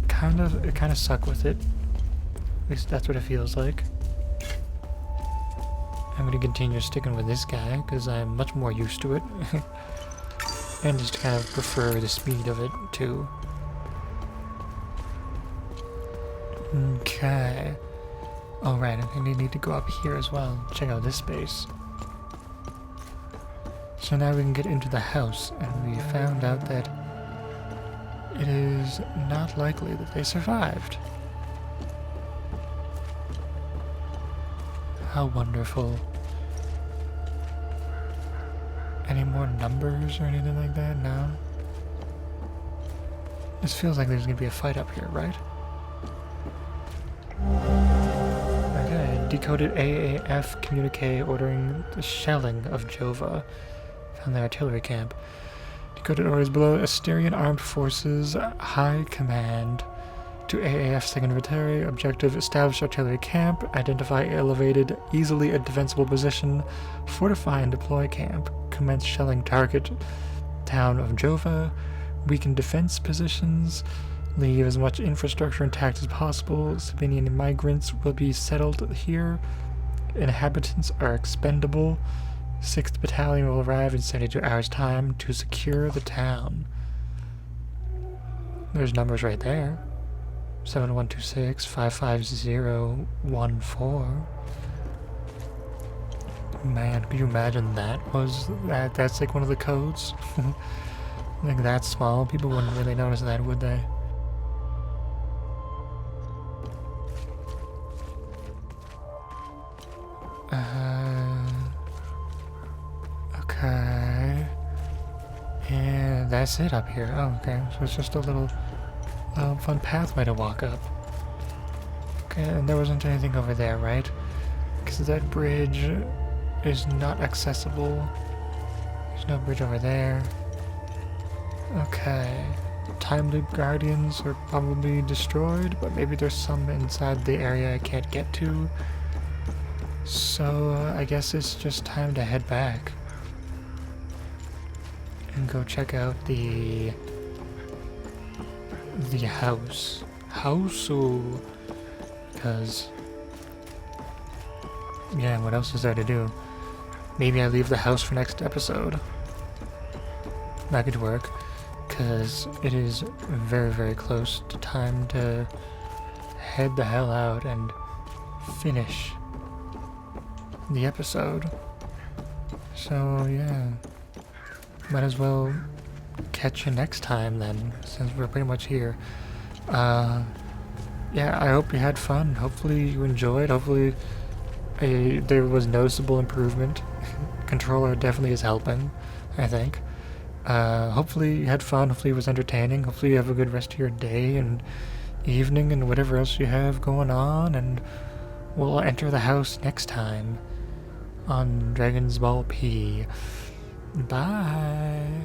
kind of suck with it. At least that's what it feels like. I'm gonna continue sticking with this guy because I'm much more used to it, and just kind of prefer the speed of it too. Okay. Alright, I think we need to go up here as well. Check out this space. So now we can get into the house, and we found out that it is not likely that they survived. How wonderful. Any more numbers or anything like that? No? This feels like there's gonna be a fight up here, right? Okay, decoded AAF communique ordering the shelling of Jova. Found the artillery camp. Decoded orders below Asterian Armed Forces High Command to AAF 2nd Inventory. Objective: establish artillery camp, identify elevated, easily a defensible position, fortify and deploy camp, commence shelling target town of Jova, weaken defense positions, leave as much infrastructure intact as possible. Civilian migrants will be settled here. Inhabitants are expendable. 6th Battalion will arrive in 72 hours' time to secure the town. There's numbers right there. 7126 55014. Man, could you imagine that's like one of the codes? Like that small, people wouldn't really notice that, would they? Okay. And that's it up here. Oh, okay. So it's just a little fun pathway to walk up. Okay, and there wasn't anything over there, right? because that bridge is not accessible. There's no bridge over there. Okay. Time Loop Guardians are probably destroyed, but maybe there's some inside the area I can't get to. So I guess it's just time to head back and go check out the house. Because yeah, what else is there to do? Maybe I leave the house for next episode. That could work, because it is very, very close to time to head the hell out and finish the episode. So yeah, might as well catch you next time then, since we're pretty much here. Yeah, I hope you had fun. Hopefully you enjoyed. Hopefully there was noticeable improvement. Controller definitely is helping, I think. Hopefully you had fun. Hopefully it was entertaining. Hopefully you have a good rest of your day and evening and whatever else you have going on. And we'll enter the house next time on Dragon's Ball P. Bye.